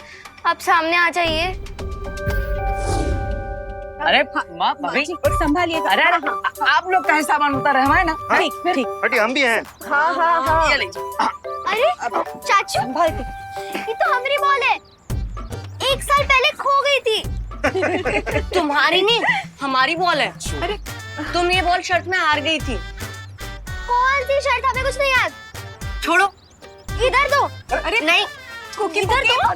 H: आप सामने आ जाइए।
C: अरे माँ भाभी संभालिएगा। अरे आप लोग का सामान उतार रहे हैं ना?
G: ठीक ठीक। हटी, हम भी हैं।
H: हाँ हाँ हाँ।
C: ये लीजिए।
H: अरे चाचू, ये तो हमारी बॉल है। 1 साल पहले खो गई थी।
E: तुम्हारी नहीं, हमारी बॉल है। अरे तुम ये बॉल शर्त में हार गई थी।
H: कौन सी शर्त? हमें कुछ नहीं याद।
E: छोड़ो,
H: इधर दो।
E: अरे नहीं,
H: इधर दो।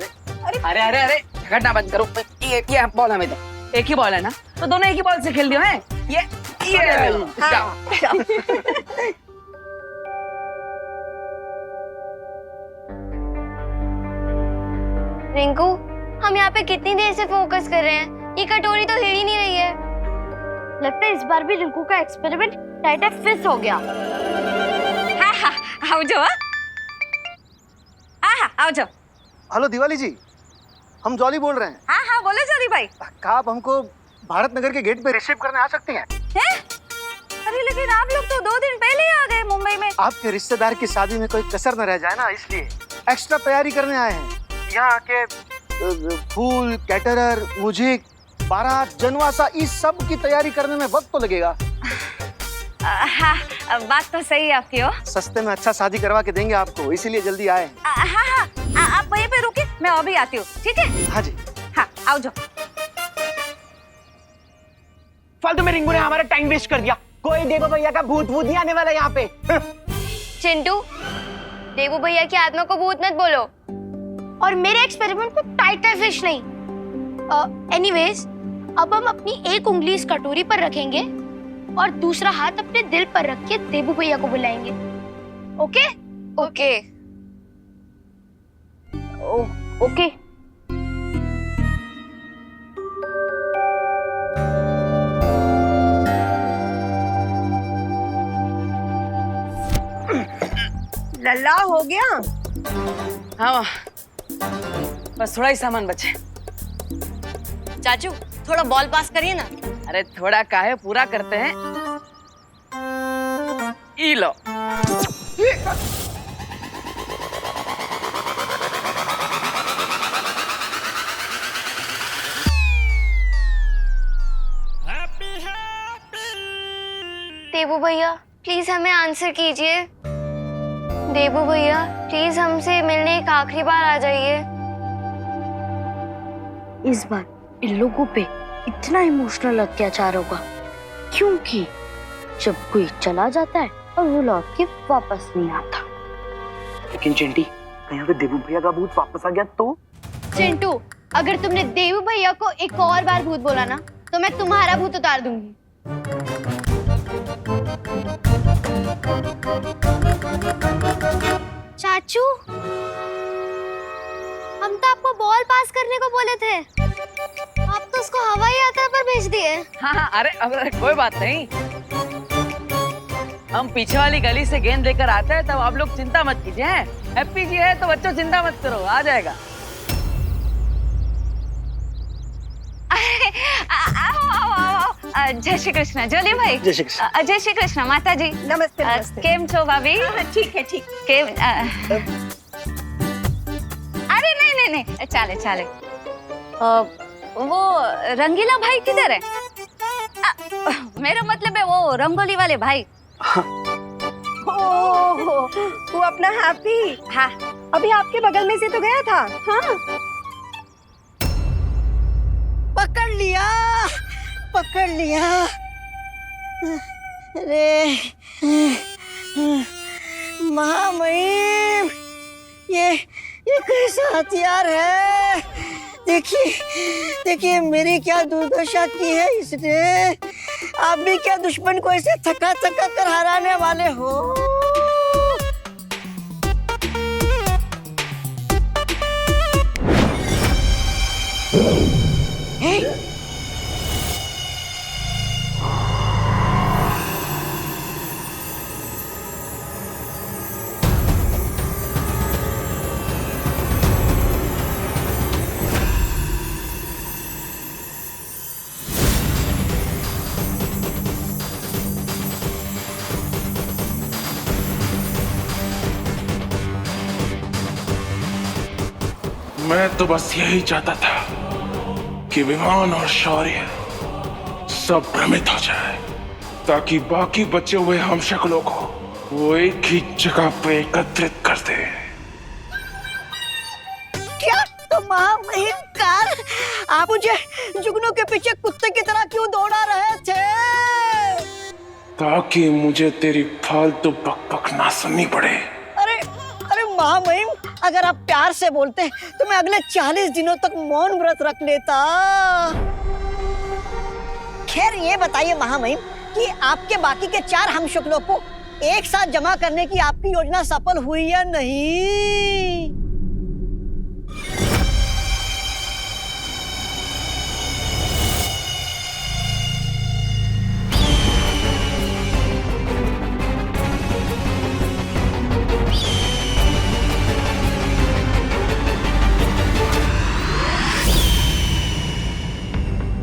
C: अरे अरे अरे झगड़ना बंद करो। ये बॉल हमें दो। एक ही बॉल है ना, तो दोनों एक ही बॉल से खेल दियो हैं। ये
H: रिंकू, हम यहाँ पे कितनी देर से फोकस कर रहे हैं, ये कटोरी तो हिल ही नहीं रही है।
D: लगता है इस बार भी रिंकू का एक्सपेरिमेंट टाइट फिक्स हो गया।
H: आओ जाओ। आओ जाओ।
G: हेलो दिवाली जी, हम जॉली बोल रहे हैं।
H: हाँ बोलो जॉली भाई।
G: क्या आप हमको भारत नगर के गेट पे रिसीव करने आ सकती हैं?
H: अरे लेकिन आप लोग तो 2 दिन पहले ही आ गए मुंबई में।
G: आपके रिश्तेदार की शादी में कोई कसर न रह जाए ना, इसलिए एक्स्ट्रा तैयारी करने आए हैं। यहाँ आके फूल, कैटरर, म्यूजिक, बारात, जनवासा, इस सब की तैयारी करने में वक्त तो लगेगा।
H: हाँ, बात तो सही है आपकी।
G: सस्ते में अच्छा शादी करवा के देंगे आपको, इसीलिए जल्दी आए हैं।
H: हाँ, आप वहीं पे रुके, मैं अभी आती हूँ। ठीक है?
G: हाँ जी।
H: हाँ, आओ जाओ।
C: फालतू में रिंकू ने हमारा टाइम वेस्ट कर दिया। कोई देबू भैया का भूत नहीं आने वाला यहाँ पे।
H: चिंटू, देबू भैया की आत्मा को भूत मत बोलो।
D: और मेरे एक्सपेरिमेंट को टाइटर फिश नहीं। एनीवेज, अब हम अपनी एक उंगली इस कटोरी पर रखेंगे और दूसरा हाथ अपने दिल पर रख के देबू भैया को बुलाएंगे। ओके?
H: ओके।
D: ओके।
F: लल्ला हो गया।
C: हाँ बस थोड़ा ही सामान बचे।
E: चाचू थोड़ा बॉल पास करिए ना।
C: अरे थोड़ा काहे, पूरा करते हैं। ई लो।
D: देबू भैया प्लीज हमें आंसर कीजिए। देबू भैया प्लीज हमसे मिलने एक आखिरी बार आ जाइए। इस बार इन लोगों पे इतना इमोशनल अत्याचार होगा क्योंकि जब कोई चला जाता है और वो लौट के वापस नहीं आता।
L: लेकिन चिंटी, कहीं अगर देबू भैया का भूत वापस आ गया तो?
D: चिंटू, अगर तुमने देबू भैया को एक और बार भूत बोला ना तो मैं तुम्हारा भूत उतार दूंगी। चाचू, हम तो आपको बॉल पास करने को बोले थे, आप तो उसको हवाई यात्रा पर भेज दिए।
C: हाँ, अरे कोई बात नहीं। हम पीछे वाली गली से गेंद लेकर आते हैं, तब आप लोग चिंता मत कीजिए। हैप्पी जी है तो बच्चों चिंता मत करो, आ जाएगा।
H: जय श्री कृष्ण जोली भाई।
L: जय श्री कृष्ण।
H: जय श्री कृष्ण माता जी।
A: नमस्ते नमस्ते।
H: केम छो भाभी?
A: ठीक है ठीक।
H: केम अरे नहीं चाले चाले। वो रंगीला भाई किधर है? मेरा मतलब है वो रंगोली वाले भाई।
A: ओह, वो अपना हैप्पी।
H: हाँ
A: अभी आपके बगल में से तो गया था। हाँ पकड़ लिया। अरे महामहिम, ये कैसा हथियार है? देखिए मेरी क्या दुर्दशा की है इसने। आप भी क्या दुश्मन को ऐसे थका कर हराने वाले हो?
B: मैं तो बस यही चाहता था कि विमान और शौर्य सब भ्रमित हो जाए, ताकि बाकी बचे हुए हम शक्लों को वो एक ही जगह पे एकत्रित कर दे।
A: क्या तो महामहिम काल, आप मुझे जुगनू के पीछे कुत्ते की तरह क्यों दौड़ा रहे थे?
B: ताकि मुझे तेरी फालतू बकबक ना सुननी पड़े।
A: अरे महामहिम, अगर आप प्यार से बोलते तो मैं अगले 40 दिनों तक मौन व्रत रख लेता। खैर ये बताइए महामहिम कि आपके बाकी के 4 हमशक्लों को एक साथ जमा करने की आपकी योजना सफल हुई या नहीं?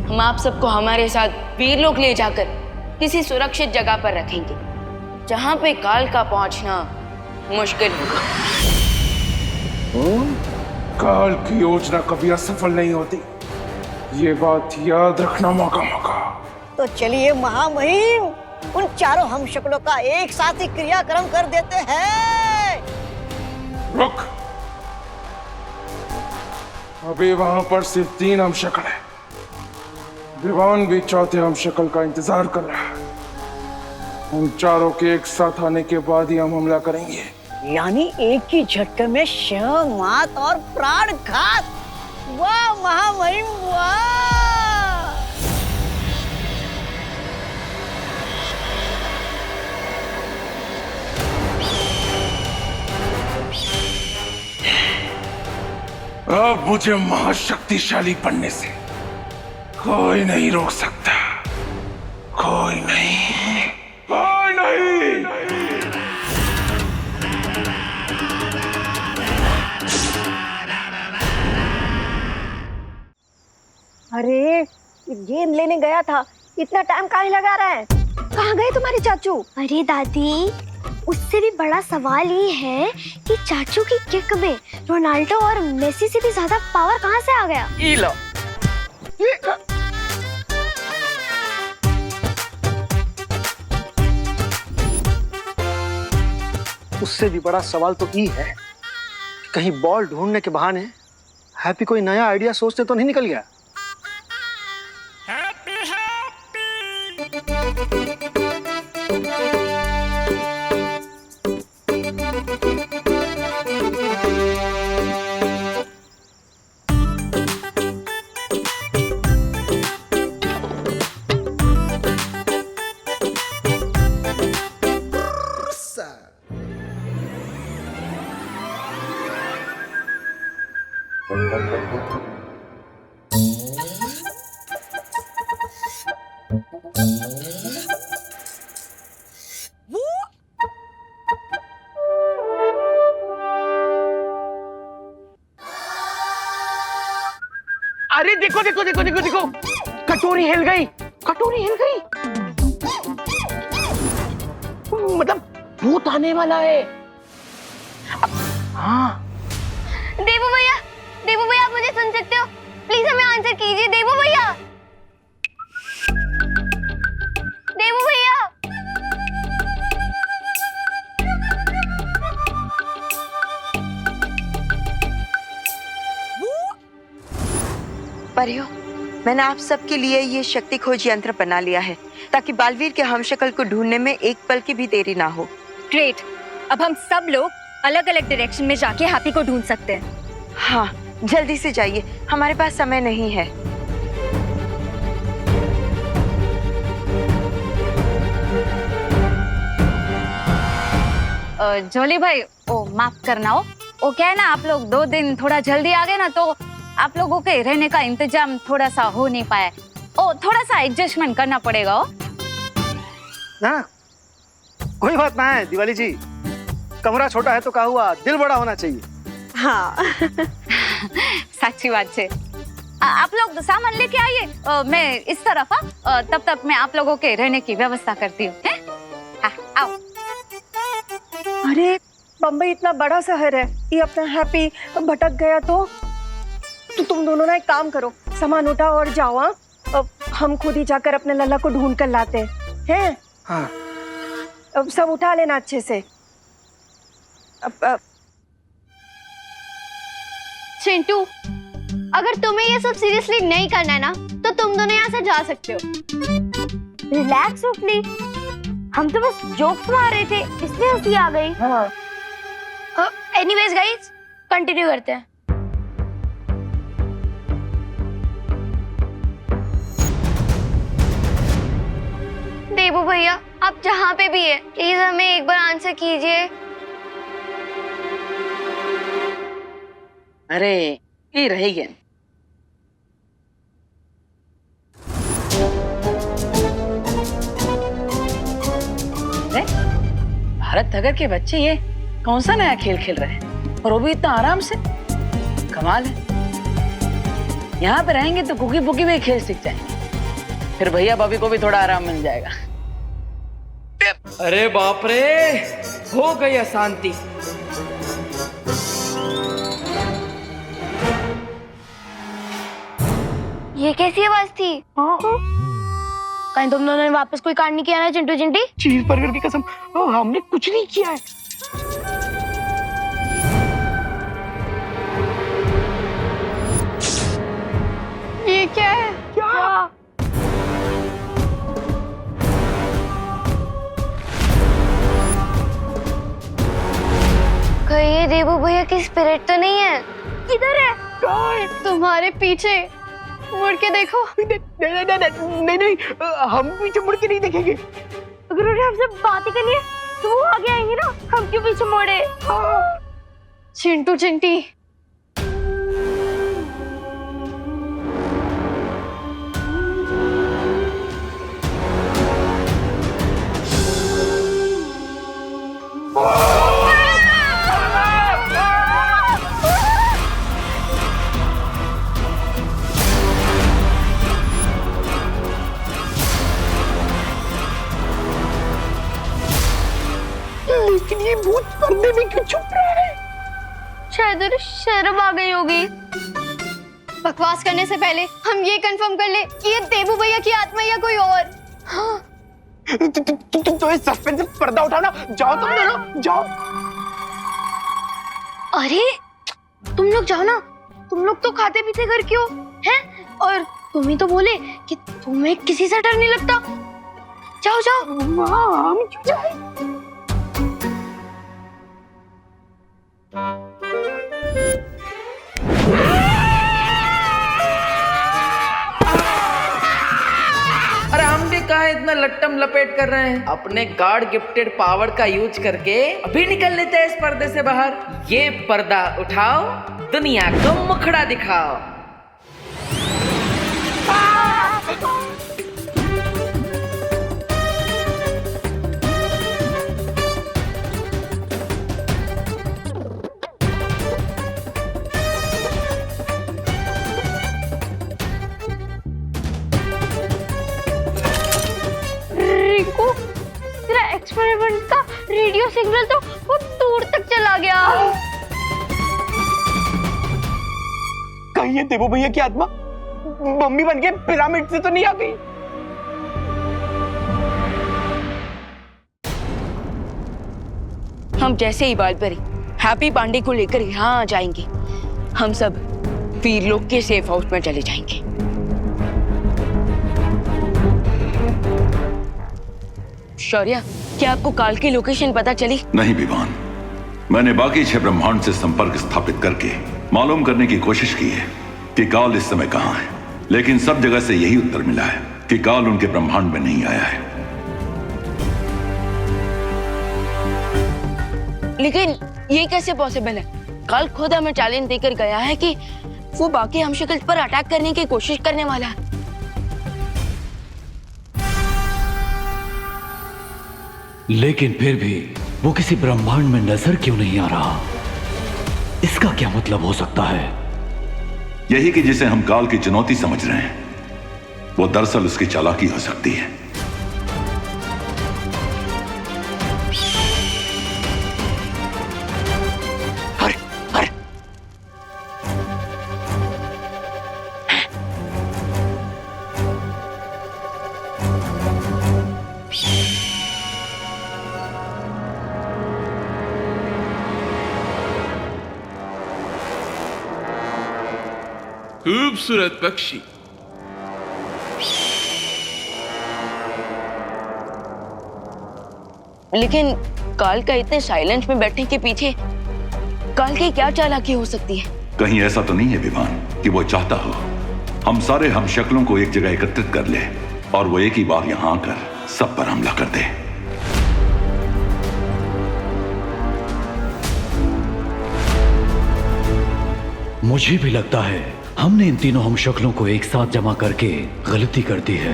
E: हम आप सबको हमारे साथ वीरलोक ले जाकर किसी सुरक्षित जगह पर रखेंगे, जहां पे काल का पहुंचना मुश्किल होगा।
B: काल की योजना कभी असफल नहीं होती, ये बात याद रखना। मौका
A: तो चलिए महामहिम, उन 4 हमशक्लों का एक साथ ही क्रियाक्रम कर देते हैं।
B: रुक, अभी वहां पर सिर्फ 3 हमशक्ल है। विवान भी चौथे हमशक्ल का इंतजार कर रहा है। उन 4 के एक साथ आने के बाद ही हम हमला करेंगे।
A: यानी एक ही झटके में शव, मात और प्राण घात। वाह महामहिम वाह!
B: अब मुझे महाशक्तिशाली बनने से कोई नहीं रोक सकता। कोई नहीं।
A: अरे गेंद लेने गया था, इतना टाइम काहे लगा रहा है? कहाँ गए तुम्हारे चाचू?
D: अरे दादी, उससे भी बड़ा सवाल ये है कि चाचू की किक में रोनाल्डो और मेसी से भी ज्यादा पावर कहाँ से आ गया?
C: ई लो।
G: उससे भी बड़ा सवाल तो ये है कि कहीं बॉल ढूंढने के बहाने हैप्पी कोई नया आइडिया सोचते तो नहीं निकल गया।
C: अरे देखो देखो देखो देखो देखो, कटोरी हिल गई, कटोरी हिल गई। मतलब भूत आने वाला है। हाँ
D: देवू भैया, आप मुझे सुन सकते हो? प्लीज हमें आंसर कीजिए देवू भैया। देवू भैया।
E: परियों, मैंने आप सबके लिए ये शक्ति खोज यंत्र बना लिया है ताकि बालवीर के हमशक्ल को ढूंढने में एक पल की भी देरी ना हो।
H: ग्रेट, अब हम सब लोग अलग अलग डायरेक्शन में जाके हैप्पी को ढूंढ सकते हैं।
E: हाँ, जल्दी से जाइए, हमारे पास समय नहीं है।
H: जोली भाई, ओ माफ करना हो, वो क्या है ना, आप लोग 2 दिन थोड़ा जल्दी आ गए ना, तो आप लोगों के रहने का इंतजाम थोड़ा सा हो नहीं पाया। ओ थोड़ा सा एडजस्टमेंट करना पड़ेगा। ओ
G: ना कोई बात ना है दिवाली जी, कमरा छोटा है तो क्या हुआ, दिल बड़ा होना चाहिए।
H: हाँ सच्ची बात है। आप लोग सामान लेके आइए, मैं इस तरफ तब तक मैं आप लोगों के रहने की व्यवस्था करती हूँ। आओ।
F: अरे बम्बई इतना बड़ा शहर है, ये अपना हैप्पी भटक गया तो तुम दोनों ना एक काम करो, सामान उठाओ और जाओ। हाँ, अब हम खुद ही जाकर अपने लल्ला को ढूंढ कर लाते हैं।
G: हाँ।
F: अब सब उठा लेना अच्छे से।
D: चिंटू, अगर तुम्हें ये सब सीरियसली नहीं करना है ना, तो तुम दोनों यहाँ से जा सकते हो। रिलैक्स हो प्लीज, हम तो बस जोक्स मार रहे थे, इसलिए हंसी आ गई। एनीवेज गाइस, कंटिन्यू करते हैं। देवू भैया, आप जहाँ पे भी है, प्लीज हमें एक बार आंसर कीजिए।
C: अरे ये रहेगी। भारत नगर के बच्चे ये कौन सा नया खेल खेल रहे हैं, और वो भी इतना आराम से, कमाल है। यहाँ पे रहेंगे तो कुकी पुकी भी खेल सीख जाएंगे, फिर भैया भाभी को भी थोड़ा आराम मिल जाएगा।
I: अरे बाप रे, हो गई अशांति।
D: ये कैसी आवाज थी? कहीं तुम दोनों ने वापस कोई कांड नहीं किया ना चिंटू चिंटी?
C: चीज बर्गर की कसम, हमने कुछ नहीं किया है।
D: ये क्या है? क्या? कहीं ये देवू भैया की स्पिरिट तो नहीं है? किधर है? तुम्हारे पीछे, मुड़ के देखो।
C: नहीं, हम पीछे मुड़ के नहीं देखेंगे।
D: अगर उन्हें हमसे बातें करनी है तो वो आगे आएंगे ना, हम क्यों पीछे मुड़े? चिंटू चिंटी, तरफ आ गई होगी। बकवास करने से पहले हम ये कंफर्म कर ले कि ये देबू भैया की आत्मा या कोई और। हाँ।
L: तो इस सस्पेंस से पर्दा उठाओ ना, जाओ तुम दोनों जाओ।
D: अरे तुम लोग जाओ ना, तुम लोग तो खाते पीते घर क्यों हैं? और तुम ही तो बोले कि तुम्हें किसी से डर नहीं लगता। जाओ जाओ।
L: हम क्यों जाए?
I: अरे हम भी कहा इतना लट्टम लपेट कर रहे हैं, अपने गॉड गिफ्टेड पावर का यूज करके अभी निकल लेते हैं इस पर्दे से बाहर। ये पर्दा उठाओ, दुनिया को मुखड़ा दिखाओ।
D: रिंकू, तेरा एक्सपेरिमेंट का रेडियो सिग्नल तो बहुत दूर तक चला गया।
L: कहीं ये देबू भैया की आत्मा मम्मी बन के पिरामिड से तो नहीं आ गई?
E: हम जैसे ही बाल पर हैप्पी पांडे को लेकर यहाँ आ जाएंगे, हम सब वीरलोक के सेफ हाउस में चले जाएंगे। शौर्य, क्या आपको काल की लोकेशन पता चली?
M: नहीं विवान, मैंने बाकी 6 ब्रह्मांड से संपर्क स्थापित करके मालूम करने की कोशिश की है कि काल इस समय कहां है, लेकिन सब जगह से यही उत्तर मिला है कि काल उनके ब्रह्मांड में नहीं आया है।
E: लेकिन ये कैसे पॉसिबल है? काल खुद हमें चैलेंज देकर गया है कि वो बाकी हमशक्ल पर अटैक करने की कोशिश करने वाला है।
N: लेकिन फिर भी वो किसी ब्रह्मांड में नजर क्यों नहीं आ रहा? इसका क्या मतलब हो सकता है?
M: यही कि जिसे हम काल की चुनौती समझ रहे हैं, वो दरअसल उसकी चालाकी हो सकती है।
B: खूबसूरत पक्षी।
E: लेकिन काल का इतने साइलेंस में बैठने के पीछे काल की क्या चालाकी हो सकती है?
M: कहीं ऐसा तो नहीं है विवान कि वो चाहता हो हम सारे हम शक्लों को एक जगह एकत्रित कर ले और वो एक ही बार यहां आकर सब पर हमला कर दे।
N: मुझे भी लगता है हमने इन तीनों हम शक्लों को एक साथ जमा करके गलती कर दी है।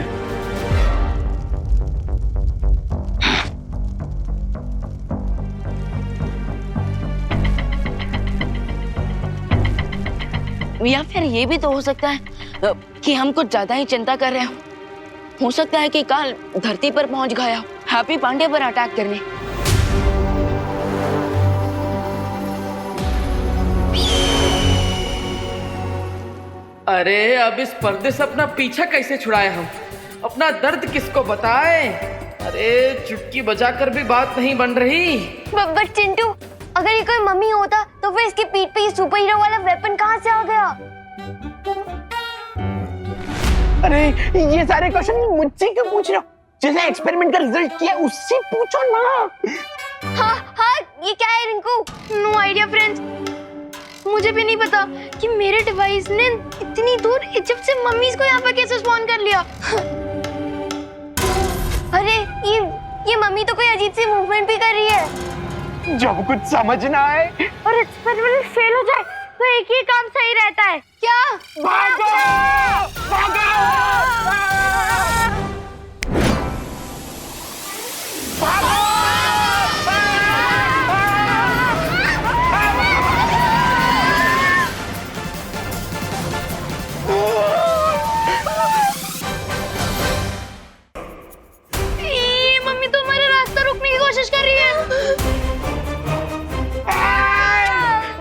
E: या फिर ये भी तो हो सकता है कि हम कुछ ज्यादा ही चिंता कर रहे हो। हो सकता है कि काल धरती पर पहुंच गया हो हैप्पी पांडे पर अटैक करने।
I: अरे अब इस पर्दे से अपना पीछा कैसे छुड़ाए हम? अपना दर्द किसको बताएं? अरे चुटकी बजाकर भी बात नहीं बन रही।
D: बट चिंटू, अगर ये कोई मम्मी होता तो फिर इसकी पीठ पे ये सुपर हीरो वाला वेपन कहाँ से आ गया?
L: अरे ये सारे क्वेश्चन मुझसे क्यों पूछ रहे हो? जिसने एक्सपेरिमेंट का रिजल्ट किया उससे पूछो ना।
D: हाँ, ये क्या है रिंकू? No idea friends. मुझे भी नहीं पता कि मेरे डिवाइस ने इतनी दूर इजिप्ट से मम्मीज को यहाँ पर कैसे स्पॉन कर लिया। अरे ये मम्मी तो कोई अजीब सी मूवमेंट भी कर रही है।
L: जब कुछ समझ ना आए
D: और एक्सपेरिमेंट फेल हो जाए तो एक ही काम सही रहता है। क्या?
L: भागो! भागो! भागो!
D: ये मम्मी तो हमारा रास्ता रोकने की कोशिश कर रही है।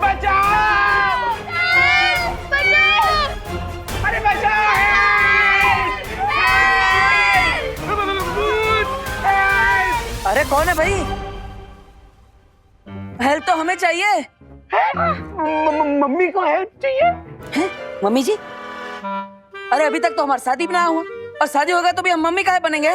L: बचाओ!
I: कौन है भाई? हेल्प तो हमें चाहिए।
L: मम्मी को हेल्प चाहिए?
I: हैं? मम्मी जी? अरे अभी तक तो हमारी शादी भी ना हुआ, और शादी होगा तो भी हम मम्मी काहे बनेंगे?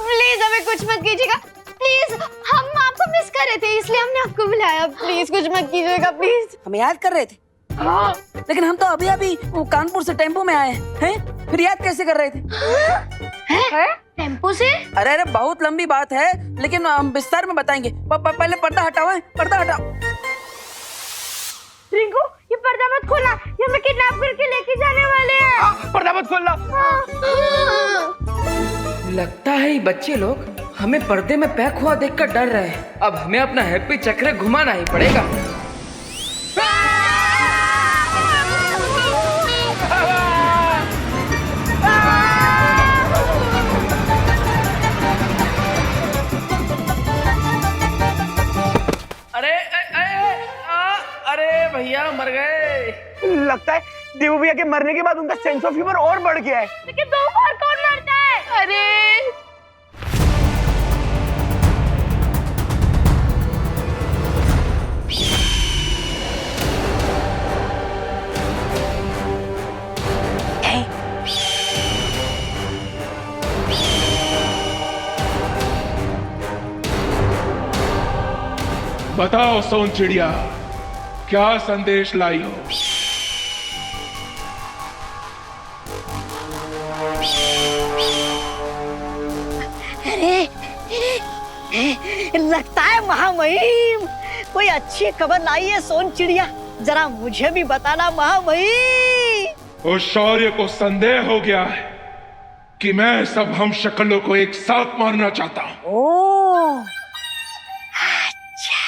D: प्लीज हमें कुछ मत कीजिएगा, प्लीज। हम आपको मिस कर रहे थे इसलिए हमने आपको बुलाया। प्लीज कुछ मत कीजिएगा, प्लीज।
I: हम याद कर रहे थे। हाँ। लेकिन हम तो अभी अभी कानपुर से टेम्पो में आए हैं, फिर याद कैसे कर रहे थे?
D: टेम्पो से?
I: अरे अरे बहुत लंबी बात है, लेकिन हम विस्तार में बताएंगे। पहले पर्दा हटाओ, पर्दा हटाओ।
D: रिंकू, ये पर्दा मत खोलना, ये हमें किडनैप करके लेके जाने वाले हैं।
L: पर्दा मत खोलना।
I: लगता है ये बच्चे लोग हमें पर्दे में पैक हुआ देखकर डर रहे हैं। अब हमें अपना हैप्पी चक्र घुमाना ही पड़ेगा। अरे भैया मर गए।
L: लगता है देवू भैया के मरने के बाद उनका सेंस ऑफ ह्यूमर और बढ़ गया है।
D: लेकिन दो बार कौन मरता है? अरे
B: बताओ सोन चिड़िया, क्या संदेश लाई हो?
A: लगता है महामहिम कोई अच्छी खबर लाई है सोन चिड़िया। जरा मुझे भी बताना महामहिम।
B: उस शौर्य को संदेह हो गया है कि मैं सब हम शक्लों को एक साथ मारना चाहता हूँ।
A: ओह, अच्छा।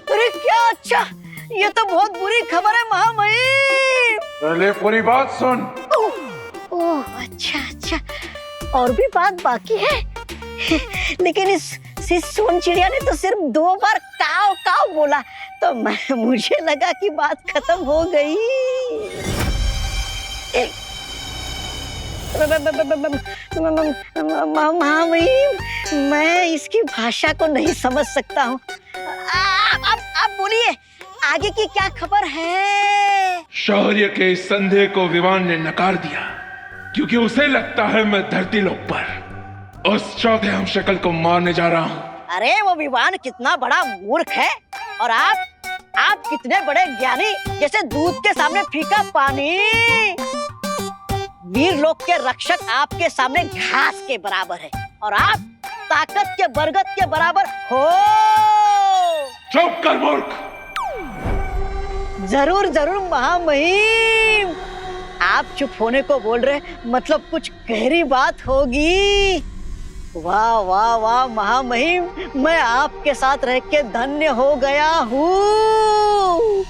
A: अरे क्या अच्छा, ये तो बहुत बुरी खबर है महामहिम।
B: पहले पूरी बात सुन।
A: ओह अच्छा अच्छा, और भी बात बाकी है। लेकिन इस सोन चिड़िया ने तो सिर्फ 2 बार काव काव बोला, तो मुझे लगा कि बात खत्म हो गई। महामहिम, मैं इसकी भाषा को नहीं समझ सकता हूँ। आप बोलिए, आगे की क्या खबर है?
B: शौर्य के इस संदेह को विवान ने नकार दिया, क्योंकि उसे लगता है मैं धरती लोक पर उस चौथे हम शक्ल को मारने जा रहा हूँ।
A: अरे वो विवान कितना बड़ा मूर्ख है, और आप कितने बड़े ज्ञानी, जैसे दूध के सामने फीका पानी। वीर लोक के रक्षक आपके सामने घास के बराबर है, और आप ताकत के बरगद के बराबर हो।
B: चुप कर मूर्ख।
A: जरूर जरूर महामहिम, आप चुप होने को बोल रहे, मतलब कुछ गहरी बात होगी। वाह वाह वाह महामहिम, मैं आपके साथ रह के धन्य हो गया हूँ।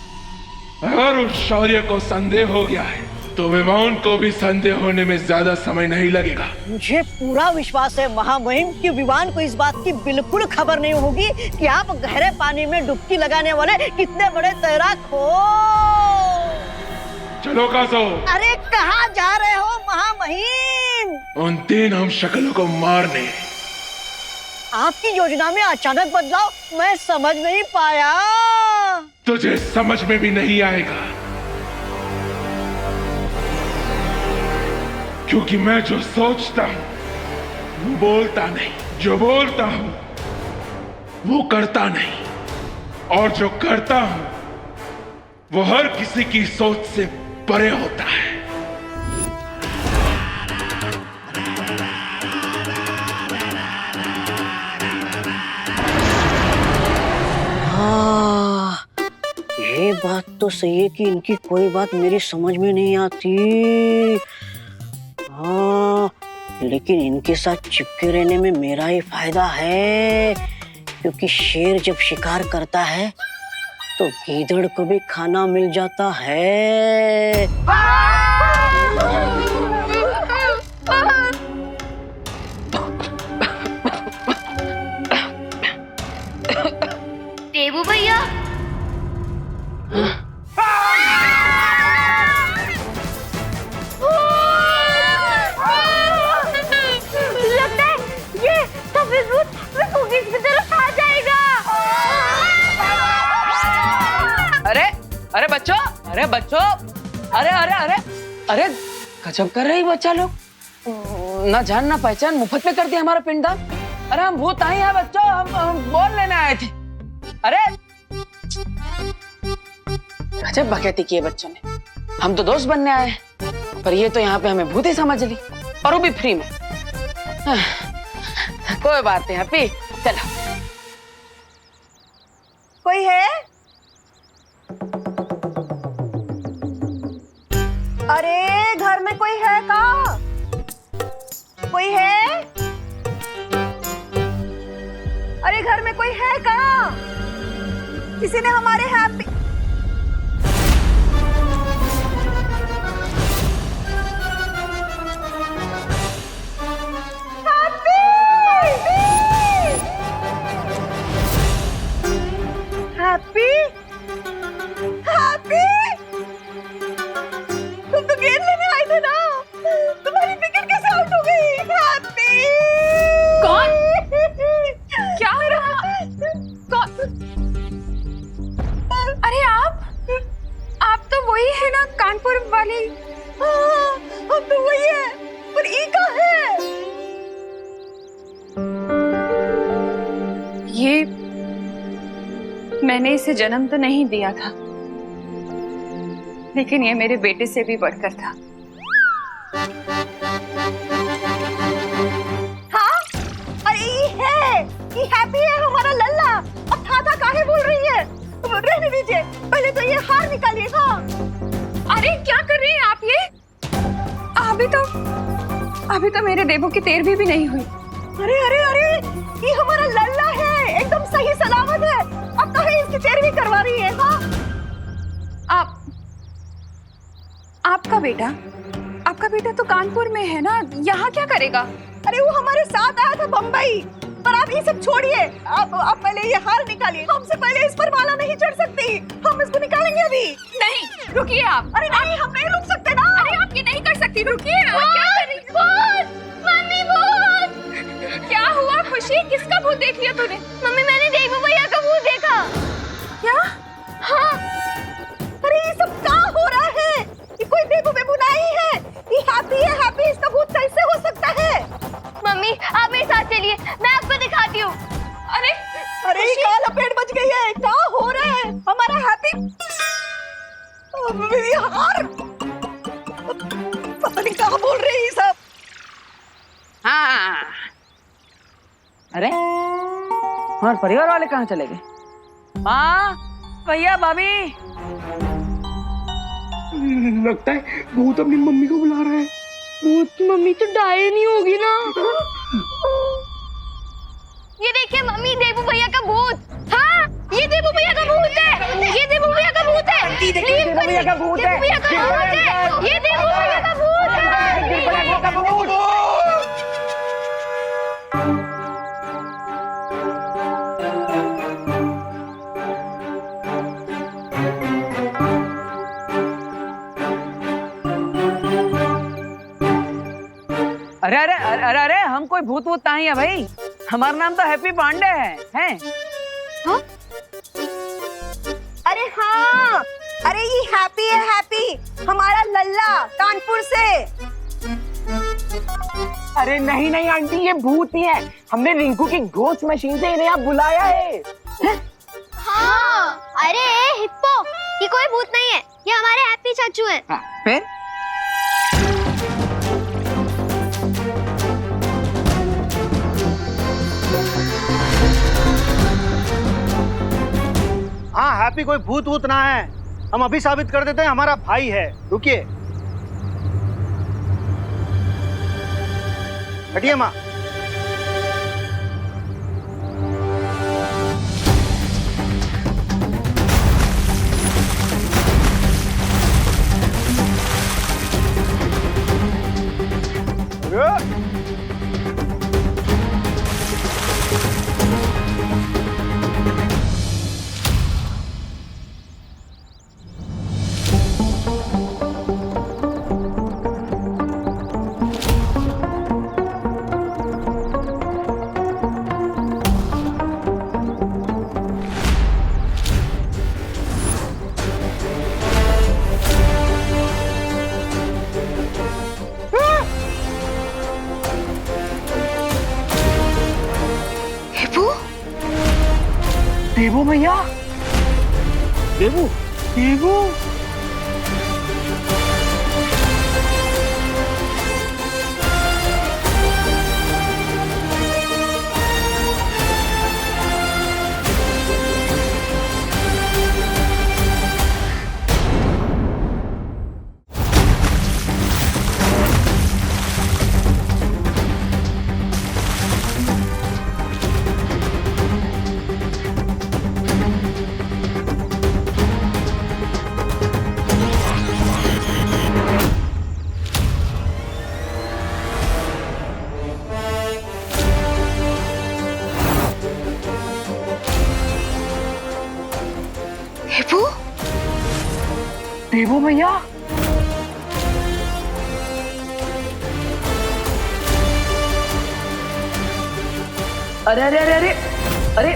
B: अगर उस शौर्य को संदेह हो गया है तो विवान को भी संदेह होने में ज्यादा समय नहीं लगेगा।
A: मुझे पूरा विश्वास है महामहिम कि विवान को इस बात की बिल्कुल खबर नहीं होगी कि आप गहरे पानी में डुबकी लगाने वाले कितने बड़े तैराक हो।
B: चलो कासो।
A: अरे कहाँ जा रहे हो महामहिम?
B: उन 3 हम शक्लों को मारने।
A: आपकी योजना में अचानक बदलाव मैं समझ नहीं पाया।
B: तुझे समझ में भी नहीं आएगा, क्योंकि मैं जो सोचता हूँ वो बोलता नहीं, जो बोलता हूँ वो करता नहीं, और जो करता हूँ वो हर किसी की सोच से परे होता है।
A: हाँ, ये बात तो सही है कि इनकी कोई बात मेरी समझ में नहीं आती। हाँ, लेकिन इनके साथ चिपके रहने में मेरा ही फायदा है, क्योंकि शेर जब शिकार करता है तो गीदड़ को भी खाना मिल जाता है।
D: देवू भैया,
C: अरे अरे अरे अरे गजब कर रही बच्चा लोग, ना जान ना पहचान मुफ्त में कर दिया हमारा पिंडदान। अरे हम भूत नहीं है बच्चों, हम बोल लेने आए थे। अरे गजब बकैती की है बच्चों ने, हम तो दोस्त बनने आए हैं, पर ये तो यहाँ पे हमें भूत ही समझ ली, और वो भी फ्री में। कोई बात नहीं हैप्पी, चलो।
F: कोई है? अरे घर में कोई है का? कोई है? अरे घर में कोई है का? किसी ने हमारे हैप्पी हैप्पी हैप्पी तुम तो गेंद लेने आए थे ना, तुम्हारी विकेट कैसे आउट हो गई? हैप्पी
H: कौन? क्या हो रहा? कौन? अरे आप तो वही है ना, कानपुर वाली?
F: हाँ, हम तो वही है, पर ई का है?
H: ये मैंने इसे जन्म तो नहीं दिया था, लेकिन ये मेरे बेटे से भी बढ़कर था।
F: हाँ? अरे ये है, ये हैप्पी है हमारा लल्ला। अब था काहे बोल रही है? रहने दीजिए, पहले तो ये हार निकालिए। हाँ।
H: अरे क्या कर रही हैं आप ये? अभी तो मेरे देवों की 13वीं भी नहीं हुई।
F: अरे अरे अरे, ये हमारा लल्ला है, एकदम सही सलामत है। अब कहे इसकी 13वीं करवा रही है? हाँ।
H: आपका बेटा तो कानपुर में है ना, यहाँ क्या करेगा?
F: अरे वो हमारे साथ आया था बम्बई, पर आप ये सब छोड़िए, आप पहले ये हार निकालिए। हमसे पहले इस पर माला नहीं चढ़ सकती, हम इसको निकालेंगे अभी।
H: नहीं, रुकिए आप।
F: अरे नहीं, हम नहीं रुक सकते ना।
H: अरे आप ये नहीं कर सकती, रुकिए। क्या कर रही? मम्मी भूत! क्या हुआ खुशी, किसका भूत देख लिया तूने?
D: मम्मी मैंने देवू भैया का भूत देखा।
H: क्या?
F: हाँ। अरे ये सब क्या हो रहा है? ये कोई देवू बेबू नहीं है, ये हैप्पी है। हैप्पी, इसका भूत कैसे हो सकता है?
D: मम्मी आप मेरे साथ चलिए, मैं आपको दिखाती हूँ।
H: अरे
F: अरे क्या लपेट बच गई है, क्या हो रहा है? हमारा हैप्पी हार, पता नहीं क्या बोल रहे हैं सब।
C: हाँ, अरे हमारे परिवार वाले कहाँ चले गए? माँ, भैया, भाभी।
L: लगता है भूत अपनी मम्मी को बुला रहा है।
D: भूत मम्मी तो डाये नहीं होगी ना। ये देखिए मम्मी, देवू भैया का भूत। हाँ, ये देवू भैया का भूत है, ये देवू भैया का भूत है,
L: देवू भैया का भूत है,
D: देवू भैया का भूत है, ये देवू भैया का भूत है।
C: अरे अरे अरे अरे अरे, हम कोई भूत वूत नहीं है भाई, हमारा नाम तो हैप्पी पांडे है?
F: हाँ? अरे हाँ, अरे ये हैप्पी है, हैप्पी हमारा लल्ला कानपुर से।
L: अरे नहीं नहीं आंटी, ये भूत ही है। हमने रिंकू की घोस्ट मशीन से इन्हें यहाँ बुलाया है।
D: हाँ, अरे हिप्पो, ये कोई भूत नहीं है, ये हमारे हैप्पी चाचू हैं।
C: हाँ, फिर?
G: हाँ, हैप्पी कोई भूत वूत ना है, हम अभी साबित कर देते हैं, हमारा भाई है। रुकिए, हटिए माँ।
L: देवू भैया, देवू देवू देवू भैया,
C: अरे अरे अरे अरे अरे,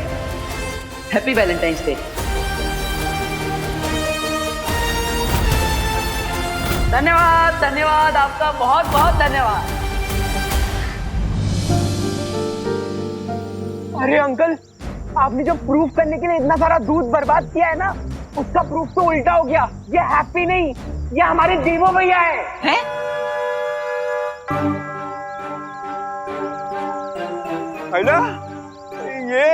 C: हैप्पी वैलेंटाइंस डे। धन्यवाद धन्यवाद, आपका बहुत बहुत धन्यवाद।
L: अरे अंकल, आपने जो प्रूफ करने के लिए इतना सारा दूध बर्बाद किया है ना, उसका प्रूफ तो उल्टा हो गया। ये हैप्पी नहीं, ये हमारे देवो भैया है।
O: है ना? ये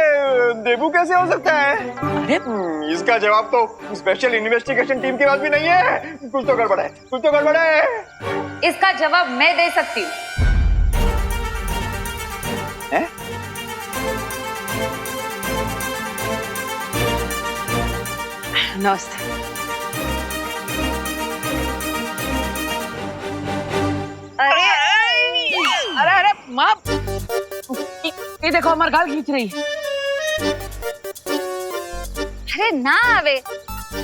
O: देवू कैसे हो सकता है?
C: अरे
O: इसका जवाब तो स्पेशल इन्वेस्टिगेशन टीम के पास भी नहीं है। कुछ तो गड़बड़ है, कुछ तो गड़बड़ है।
H: इसका जवाब मैं दे सकती हूँ।
C: नमस्ते।
H: अरे
C: अरे अरे माँ, ये देखो हमारे गाल खींच रही है।
H: अरे ना आवे,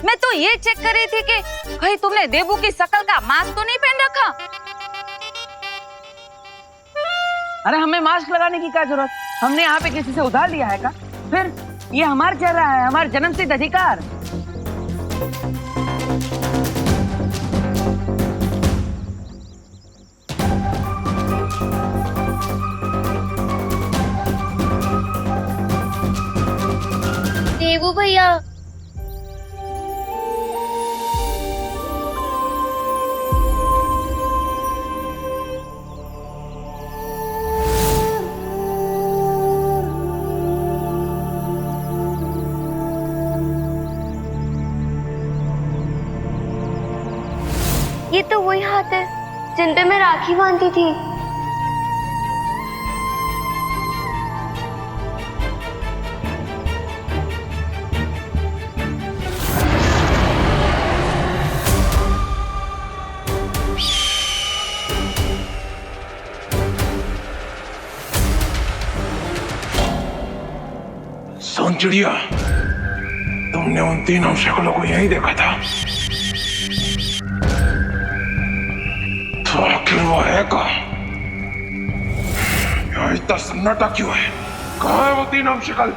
H: मैं तो ये चेक कर रही थी कि कहीं तुमने देवू की शकल का मास्क तो नहीं पहन रखा।
C: अरे हमें मास्क लगाने की क्या जरूरत? हमने यहाँ पे किसी से उधार लिया है का? फिर ये हमारा चेहरा है, हमारा जन्मसिद्ध अधिकार।
D: देवू भैया, ये तो वही हाथ है जिन पे मैं राखी बांधती थी।
B: सोन चिड़िया, तुमने उन तीनों शक्लों को यही देखा था, तो आखिर वो है कहाँ? यहाँ इतना सन्नाटा क्यों है? कहाँ है वो तीनों शक्ल?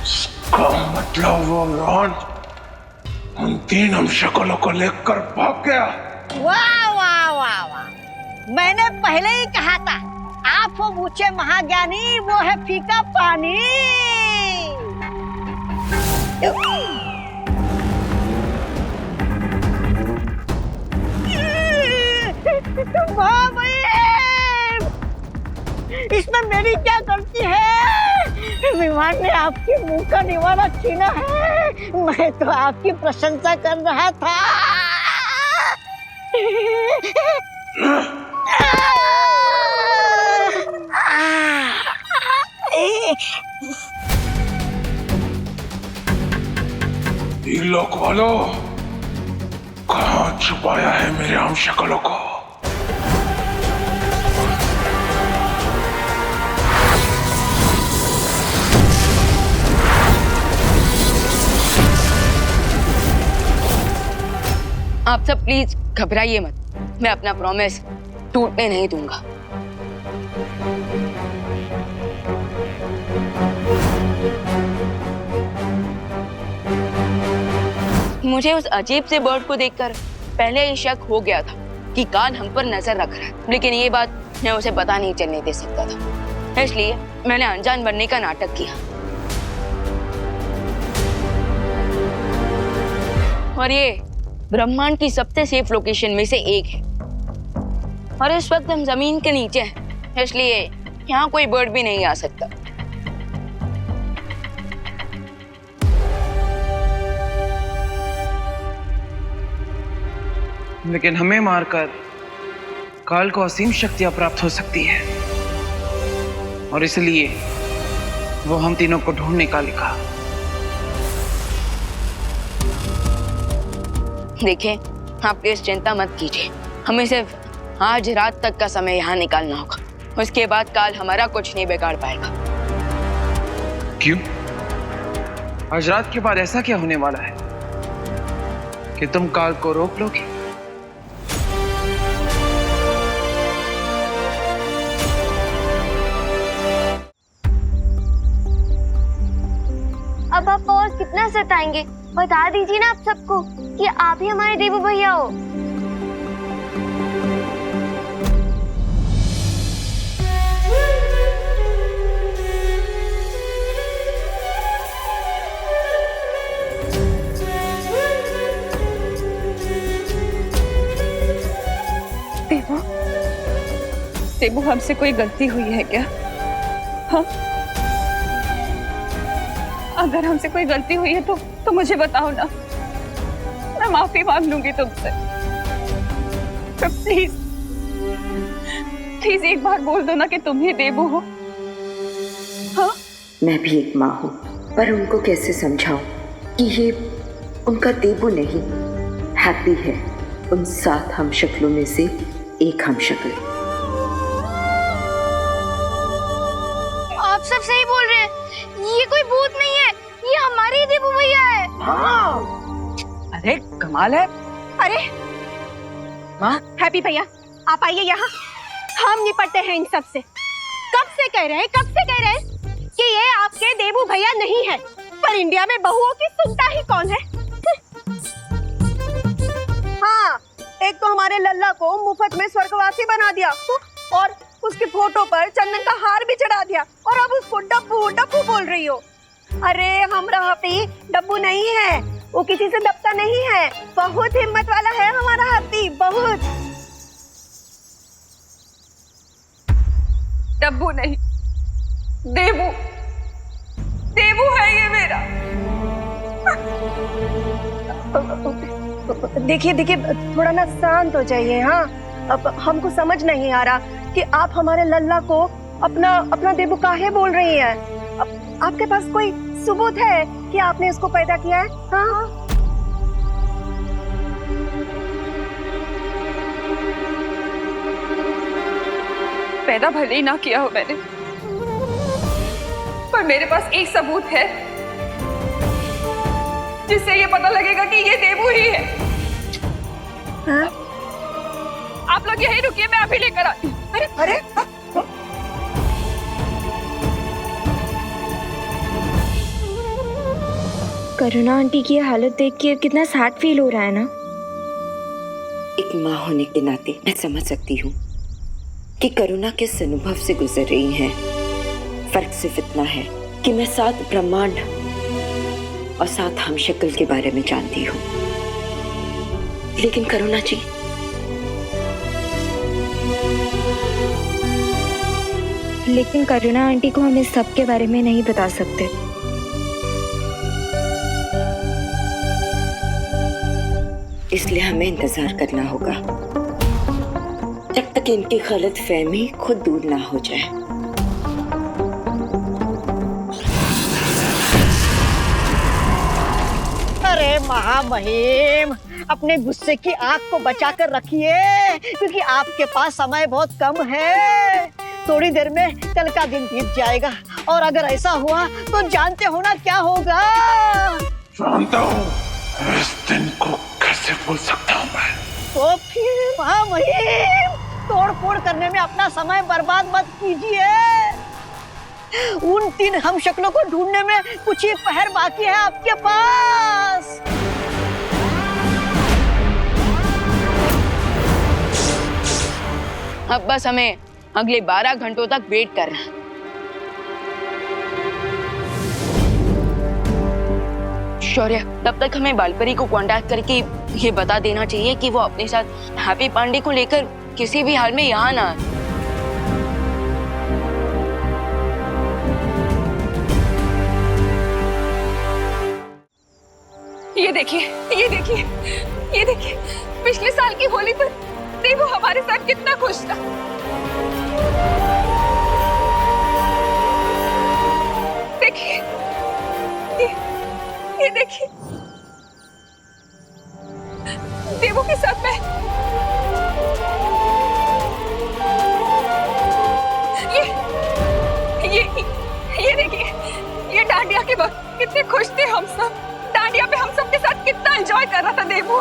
B: इसका मतलब वो रॉन्ट उन तीनों शक्लों को लेकर भाग गया।
A: वाह वाह वाह वाह, मैंने पहले ही कहा था, आप हो ऊंचे महाज्ञानी, वो है फीका पानी। इसमें मेरी क्या गलती है? विमान ने आपके मुंह का निवाला छीना है, मैं तो आपकी प्रशंसा कर रहा था।
B: लोक वालों, कहाँ छुपाया है मेरे हम शक्लों को?
E: आप सब प्लीज घबराइए मत, मैं अपना प्रॉमिस टूटने नहीं दूंगा। मुझे उस अजीब से बर्ड को देखकर पहले ही शक हो गया था कि काल हम पर नजर रख रहा है, लेकिन ये बात मैं उसे पता नहीं चलने दे सकता था। इसलिए मैंने अनजान बनने का नाटक किया। और ये ब्रह्मांड की सबसे सेफ लोकेशन में से एक है और इस वक्त हम जमीन के नीचे हैं, इसलिए यहाँ कोई बर्ड भी नहीं आ सकता।
L: लेकिन हमें मारकर काल को असीम शक्तियां प्राप्त हो सकती है और इसलिए वो हम तीनों को ढूंढ निकालेगा।
E: देखिए, आप प्लीज चिंता मत कीजिए, हमें सिर्फ आज रात तक का समय यहाँ निकालना होगा। उसके बाद काल हमारा कुछ नहीं बिगाड़ पाएगा।
L: क्यों? आज रात के बाद ऐसा क्या होने वाला है कि तुम काल को रोक लोगे?
D: अब आप और कितना सताएंगे? बता दीजिए ना आप सबको कि आप ही हमारे देवू भैया हो।
H: देवू, देवू हमसे कोई गलती हुई है क्या? हाँ? अगर हमसे कोई गलती हुई है तो मुझे बताओ ना, मैं माफी मांग लूंगी तुमसे। प्लीज प्लीज एक बार बोल दो ना कि तुम ही देवू हो। हाँ?
P: मैं भी एक माँ हूँ, पर उनको कैसे समझाऊं कि ये उनका देवू नहीं, हैप्पी है, उन 7 हमशक्लों में से एक हमशक्ल।
D: आप सब सही बोल रहे हैं, ये कोई भूत नहीं है, ये हमारे ही देवू भैया है।
C: अरे कमाल है।
F: अरे
C: माँ,
F: हैप्पी भैया, आप आइए यहाँ, हम निपटते हैं इन सब से। कब से कह रहे हैं कि ये आपके देवू भैया नहीं है, पर इंडिया में बहुओं की सुनता ही कौन है? हाँ, एक तो हमारे लल्ला को मुफ्त में स्वर्गवासी बना दिया और उसकी फोटो पर चंदन का हार भी चढ़ा दिया, और अब उसको डब्बू डब्बू बोल रही हो। अरे हमारा हैप्पी डब्बू नहीं है, वो किसी से दबता नहीं है, बहुत हिम्मत वाला है हमारा हैप्पी, बहुत।
H: डब्बू नहीं, देवू, देवू है ये मेरा।
F: देखिए थोड़ा ना शांत हो जाइए। हाँ, अब हमको समझ नहीं आ रहा कि आप हमारे लल्ला को अपना देवू काहे बोल रही हैं। आपके पास कोई सबूत है कि आपने इसको पैदा किया है? हाँ?
H: पैदा भले ही ना किया हो मैंने, पर मेरे पास एक सबूत है जिससे ये पता लगेगा कि ये देवू ही है।
F: हाँ?
H: आप लोग यहीं रुकिए, मैं अभी लेकर आती हूँ।
F: अरे
Q: करुणा आंटी की हालत देख के कितना सैड फील हो रहा है ना।
P: एक माँ होने के नाते मैं समझ सकती हूँ कि करुणा किस अनुभव से गुजर रही हैं। फर्क सिर्फ इतना है कि मैं 7 ब्रह्मांड और 7 हमशक्ल के बारे में जानती हूँ, लेकिन करुणा जी,
Q: लेकिन करुणा आंटी को हम इस सब के बारे में नहीं बता सकते।
P: इसलिए हमें इंतजार करना होगा जब तक इनकी गलतफहमी खुद दूर ना हो जाए।
A: अरे महामहिम, अपने गुस्से की आग को बचा कर रखिए, क्योंकि आपके पास समय बहुत कम है। थोड़ी देर में कल का दिन बीत जाएगा, और अगर ऐसा हुआ तो जानते हो ना क्या होगा।
B: जानता हूँ, इस दिन को कैसे भूल सकता हूँ मैं।
A: तो फिर महामहिम, तोड़ फोड़ करने में अपना समय बर्बाद मत कीजिए। उन 3 हमशक्लों को ढूंढने में कुछ ही पहर बाकी है आपके पास।
E: अब बस हमें अगले 12 घंटों तक वेट करना है। शौर्य, तब तक हमें बालपरी को कांटेक्ट करके ये बता देना चाहिए कि वो अपने साथ हैप्पी पांडे को लेकर किसी भी हाल में यहाँ ना आए।
H: ये देखिए, ये देखिए, ये देखिए, पिछले साल की होली पर देवू हमारे साथ कितना खुश था। देखिए, ये देखिए, देवू के साथ मैं ये देखिए, ये डांडिया के वक्त कितने खुश थे हम सब। डांडिया पे हम सब के साथ कितना एंजॉय कर रहा था देवू।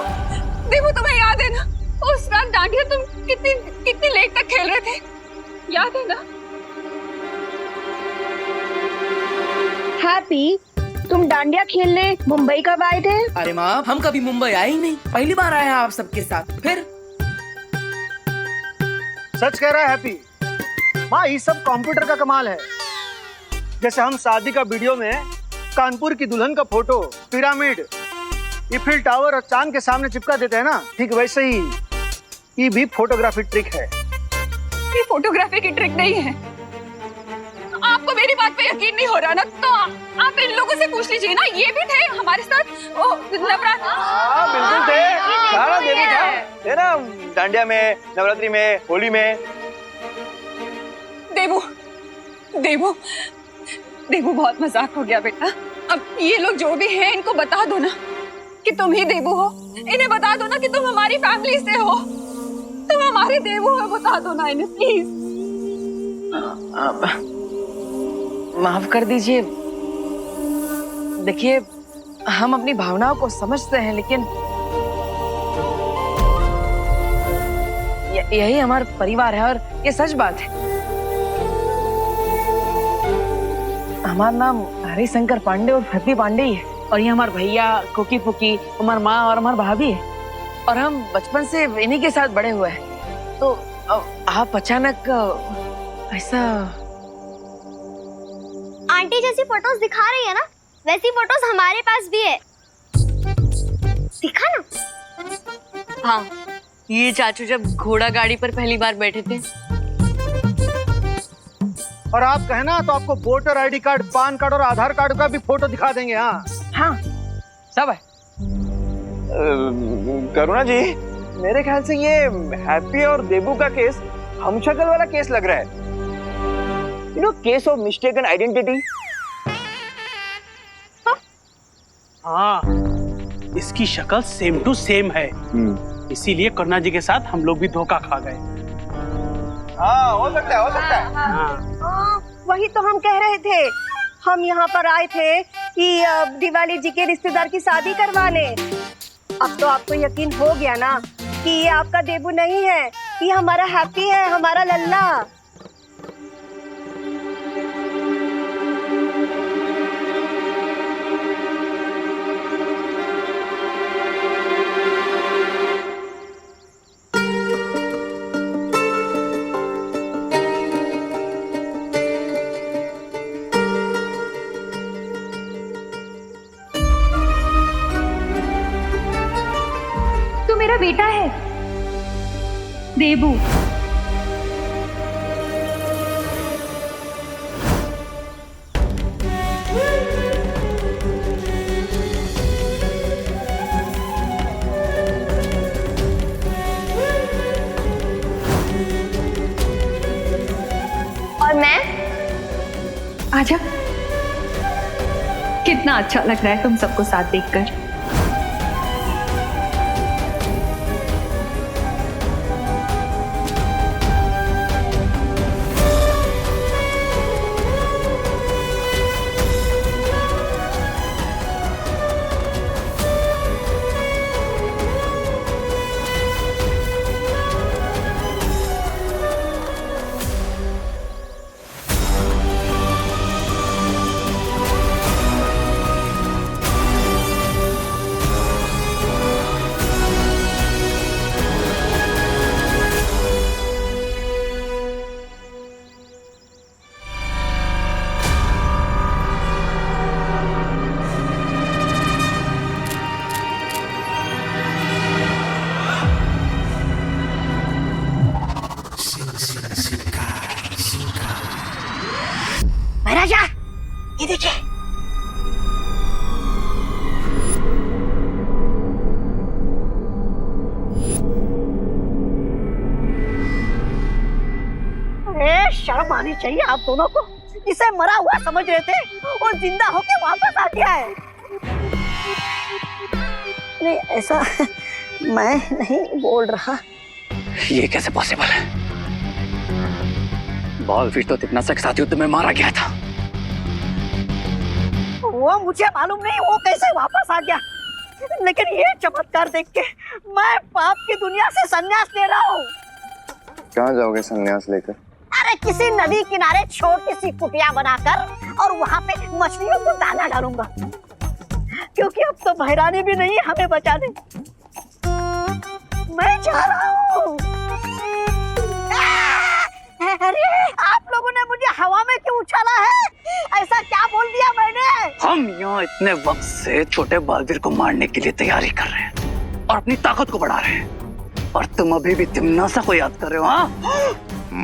H: देवू तुम्हें याद है ना, उस रात डांडिया तुम कितनी लेट तक खेल रहे थे, याद है ना?
R: हैप्पी, तुम डांडिया खेलने मुंबई कब आए थे?
I: अरे माँ, हम कभी मुंबई आए ही नहीं, पहली बार आए हैं आप सबके साथ। फिर
G: सच कह रहा है हैप्पी। माँ, ये सब कंप्यूटर का कमाल है। जैसे हम शादी का वीडियो में कानपुर की दुल्हन का फोटो, पिरामिड, ईफिल टावर और चांद के सामने चिपका देते हैं ना, ठीक वैसे ही ये भी फोटोग्राफी ट्रिक है।
H: ये फोटोग्राफी की ट्रिक नहीं है। आपको मेरी बात पे यकीन नहीं हो रहा ना, तो आप इन लोगों से पूछ लीजिए ना, ये भी थे हमारे साथ नवरात्र।
O: हाँ बिल्कुल थे, सारा देवी था, थे ना डांडिया में, नवरात्रि में, होली में।
H: देवू, देवू, देवू, बहुत मजाक हो गया बेटा। अब ये लोग जो भी हैं इनको बता दो ना कि तुम ही देवू हो। इन्हें बता दो ना कि तुम हमारी फैमिली से हो, तुम हमारे देवू हो। बता दो ना इन्हें प्लीज।
C: माफ कर दीजिए। देखिए, हम अपनी भावनाओं को समझते हैं, लेकिन यही हमारा परिवार है और ये सच बात है। हमारा नाम हरिशंकर पांडे और हैप्पी पांडे ही है, और ये हमारे भैया, कुकी पुकी, हमारी माँ और हमारी भाभी है, और हम बचपन से इन्हीं के साथ बड़े हुए हैं। तो आप अचानक ऐसा।
D: आंटी जैसी फोटोज दिखा रही है ना, वैसी फोटोज हमारे पास भी है, दिखा ना।
K: हाँ, ये चाचू जब घोड़ा गाड़ी पर पहली बार बैठे थे।
G: और आप कहना तो आपको voter ID card, PAN card और आधार कार्ड का भी फोटो दिखा देंगे। हाँ
C: हाँ, सब है।
O: करुणा जी, मेरे ख्याल से ये हैप्पी और देवू का केस हमशक्ल वाला केस लग रहा है। You know, case of mistaken identity.
L: हाँ, इसकी शक्ल सेम टू सेम है, इसीलिए करुणा जी के साथ हम लोग भी धोखा खा गए।
O: हाँ, हो सकता है, हो सकता है।
R: हाँ, वही तो हम कह रहे थे। हम यहाँ पर आए थे कि दिवाली जी के रिश्तेदार की शादी करवाने। अब तो आपको यकीन हो गया ना कि ये आपका देवू नहीं है, ये हमारा हैप्पी है, हमारा लल्ला।
H: मेरा बेटा है देवू।
D: और मैं?
H: आजा, कितना अच्छा लग रहा है तुम सबको साथ देखकर।
A: राजा, ये देखिए। शर्म आनी चाहिए आप दोनों को। इसे मरा हुआ समझ रहे थे और जिंदा होके वापस आ गया है। नहीं, ऐसा मैं नहीं बोल रहा।
N: ये कैसे पॉसिबल है? बालवीर तो तिम्नासा के साथ युद्ध में मारा गया था।
A: वो मुझे मालूम नहीं वो कैसे वापस आ गया, लेकिन ये चमत्कार देख के मैं पाप की दुनिया से संन्यास ले रहा हूँ।
S: कहाँ जाओगे संन्यास लेकर?
A: अरे किसी नदी किनारे छोटी सी कुटिया बनाकर और वहाँ पे मछलियों को दाना डालूंगा, क्योंकि अब तो भैरानी भी नहीं हमें बचाने। मैं जा रहा हूँ। अरे आप लोगों ने मुझे हवा में क्यों उछाला है? ऐसा क्या बोल दिया मैंने?
N: हम यहाँ इतने वक्त से छोटे बालवीर को मारने के लिए तैयारी कर रहे हैं और अपनी ताकत को बढ़ा रहे हैं, और तुम अभी भी तिम्नासा को याद कर रहे हो? हाँ,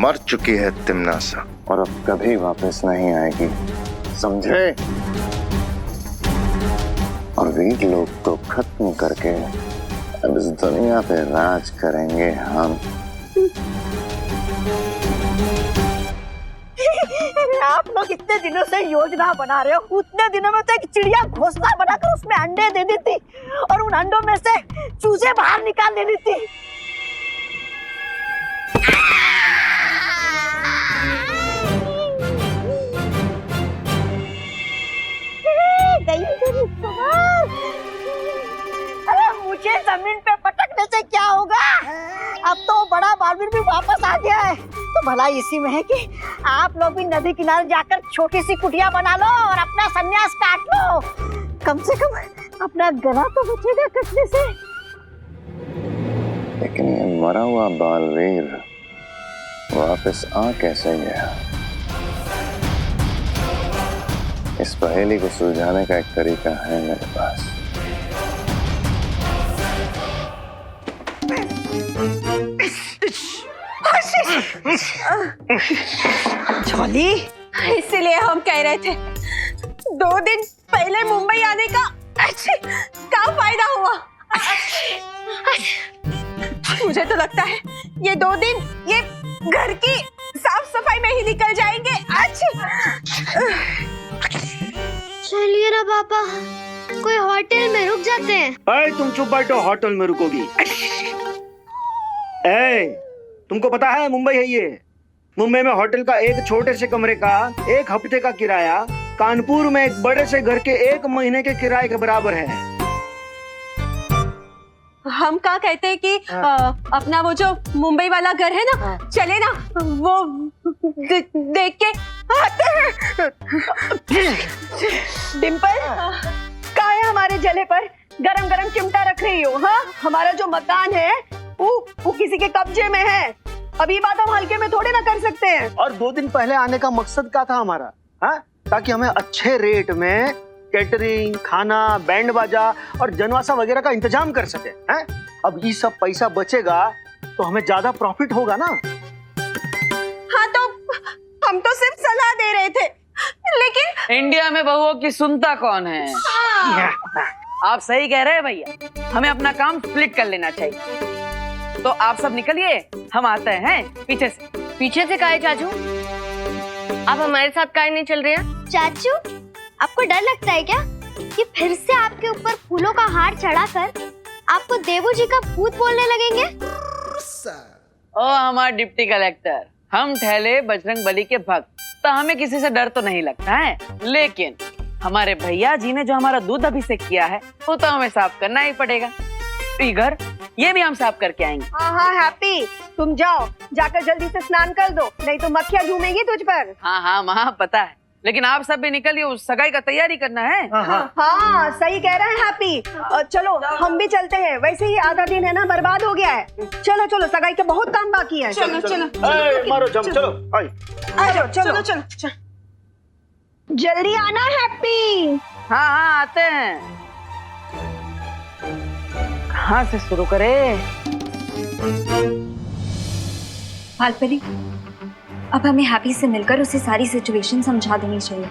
S: मर चुकी है तिम्नासा और अब कभी वापस नहीं आएगी, समझे? और वीर लोग को खत्म करके अब इस दुनिया पे राज करेंगे हम।
A: आप लोग इतने दिनों से योजना बना रहे हो, उतने दिनों में तो एक चिड़िया घोंसला बनाकर उसमें अंडे दे देती और उन अंडों में से चूजे बाहर निकाल देती थी। अरे मुझे जमीन पे पटकने से क्या होगा? अब तो बड़ा बालवीर भी वापस आ गया है, तो भला इसी में है कि आप लोग भी नदी किनारे जाकर छोटी सी कुटिया बना लो और अपना संन्यास काट लो। कम से कम अपना गला तो बचेगा कटने से।
S: लेकिन ये मरा हुआ बालवीर वापस आ कैसे गया? इस पहेली को सुलझाने का एक तरीका है मेरे पास।
F: जॉली, इसीलिए हम कह रहे थे 2 दिन पहले मुंबई आने का क्या फायदा हुआ? मुझे तो लगता है ये 2 दिन ये घर की साफ सफाई में ही निकल जाएंगे।
D: चलिए ना पापा, कोई होटल में रुक जाते हैं।
G: अरे तुम चुप बैठो, होटल में रुकोगी? तुमको पता है मुंबई है ये। मुंबई में होटल का एक छोटे से कमरे का 1 हफ्ते का किराया कानपुर में एक बड़े से घर के 1 महीने के किराए के बराबर है।
F: हम क्या कहते हैं कि अपना वो जो मुंबई वाला घर है ना, चले ना वो देख के आते हैं। डिम्पल, क्या है हमारे जले पर गरम गरम चिमटा रख रही हो? हाँ, हमारा जो मकान है वो किसी के कब्जे में है। अब ये बात हम हल्के में थोड़ी ना कर सकते हैं।
G: और 2 दिन पहले आने का मकसद क्या था हमारा? हाँ, ताकि हमें अच्छे रेट में कैटरिंग, खाना, बैंड बाजा और जनवासा वगैरह का इंतजाम कर सके। हैं? अब ये सब पैसा बचेगा तो हमें ज्यादा प्रॉफिट होगा ना।
F: हाँ, तो हम तो सिर्फ सलाह दे रहे थे, लेकिन
C: इंडिया में बहुओं की सुनता कौन है? आप सही कह रहे हैं भैया, हमें अपना काम स्प्लिट कर लेना चाहिए। तो आप सब निकलिए, हम आते हैं पीछे से।
E: पीछे से काहे चाचू? आप हमारे साथ काहे नहीं चल रहे हैं?
D: चाचू, आपको डर लगता है क्या कि फिर से आपके ऊपर फूलों का हार चढ़ाकर आपको देवू जी का भूत बोलने लगेंगे?
C: ओ हमारा डिप्टी कलेक्टर, हम ठहले बजरंग बली के भक्त, तो हमें किसी से डर तो नहीं लगता है। लेकिन हमारे भैया जी ने जो हमारा दूध अभिषेक किया है वो तो हमें साफ करना ही पड़ेगा। घर ये भी हम साफ करके आएंगे।
R: हाँ हैप्पी, तुम जाओ, जाकर जल्दी से स्नान कर दो, नहीं तो मक्खियाँ झूमेंगी तुझ पर।
C: हाँ माँ पता है, लेकिन आप सब भी निकलिए, उस सगाई का तैयारी करना है।
R: हाँ सही कह रहे हैं हैप्पी। चलो हम भी चलते हैं, वैसे ही आधा दिन है ना बर्बाद हो गया है। चलो चलो, सगाई का बहुत काम बाकी है।
F: चलो चलो
G: मारो जम, चलो
R: चलो चलो, जल्दी आना हैप्पी।
C: हाँ आते हैं। कहाँ से शुरू करें?
F: हालपरी,
Q: अब हमें हैप्पी से मिलकर उसे सारी सिचुएशन समझा देनी चाहिए।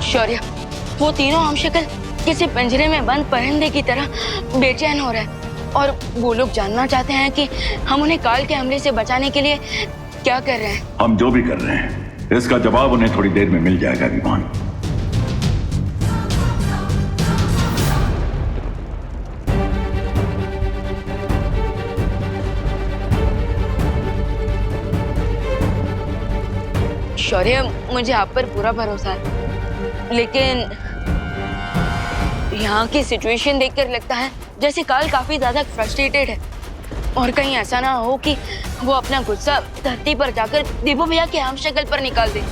E: शौर्य, वो तीनों हमशक्ल किसी पिंजरे में बंद परिंदे की तरह बेचैन हो रहे हैं और वो लोग जानना चाहते हैं कि हम उन्हें काल के हमले से बचाने के लिए क्या कर रहे हैं।
M: हम जो भी कर रहे हैं इसका जवाब उन्हें थोड़ी देर में मिल जाएगा विमान।
E: शौर्य, मुझे आप पर पूरा भरोसा है, लेकिन यहाँ की सिचुएशन देखकर लगता है जैसे काल काफी ज्यादा फ्रस्ट्रेटेड है और कहीं ऐसा ना हो कि वो अपना गुस्सा धरती पर जाकर देवू भैया के हमशक्ल पर निकाल दे।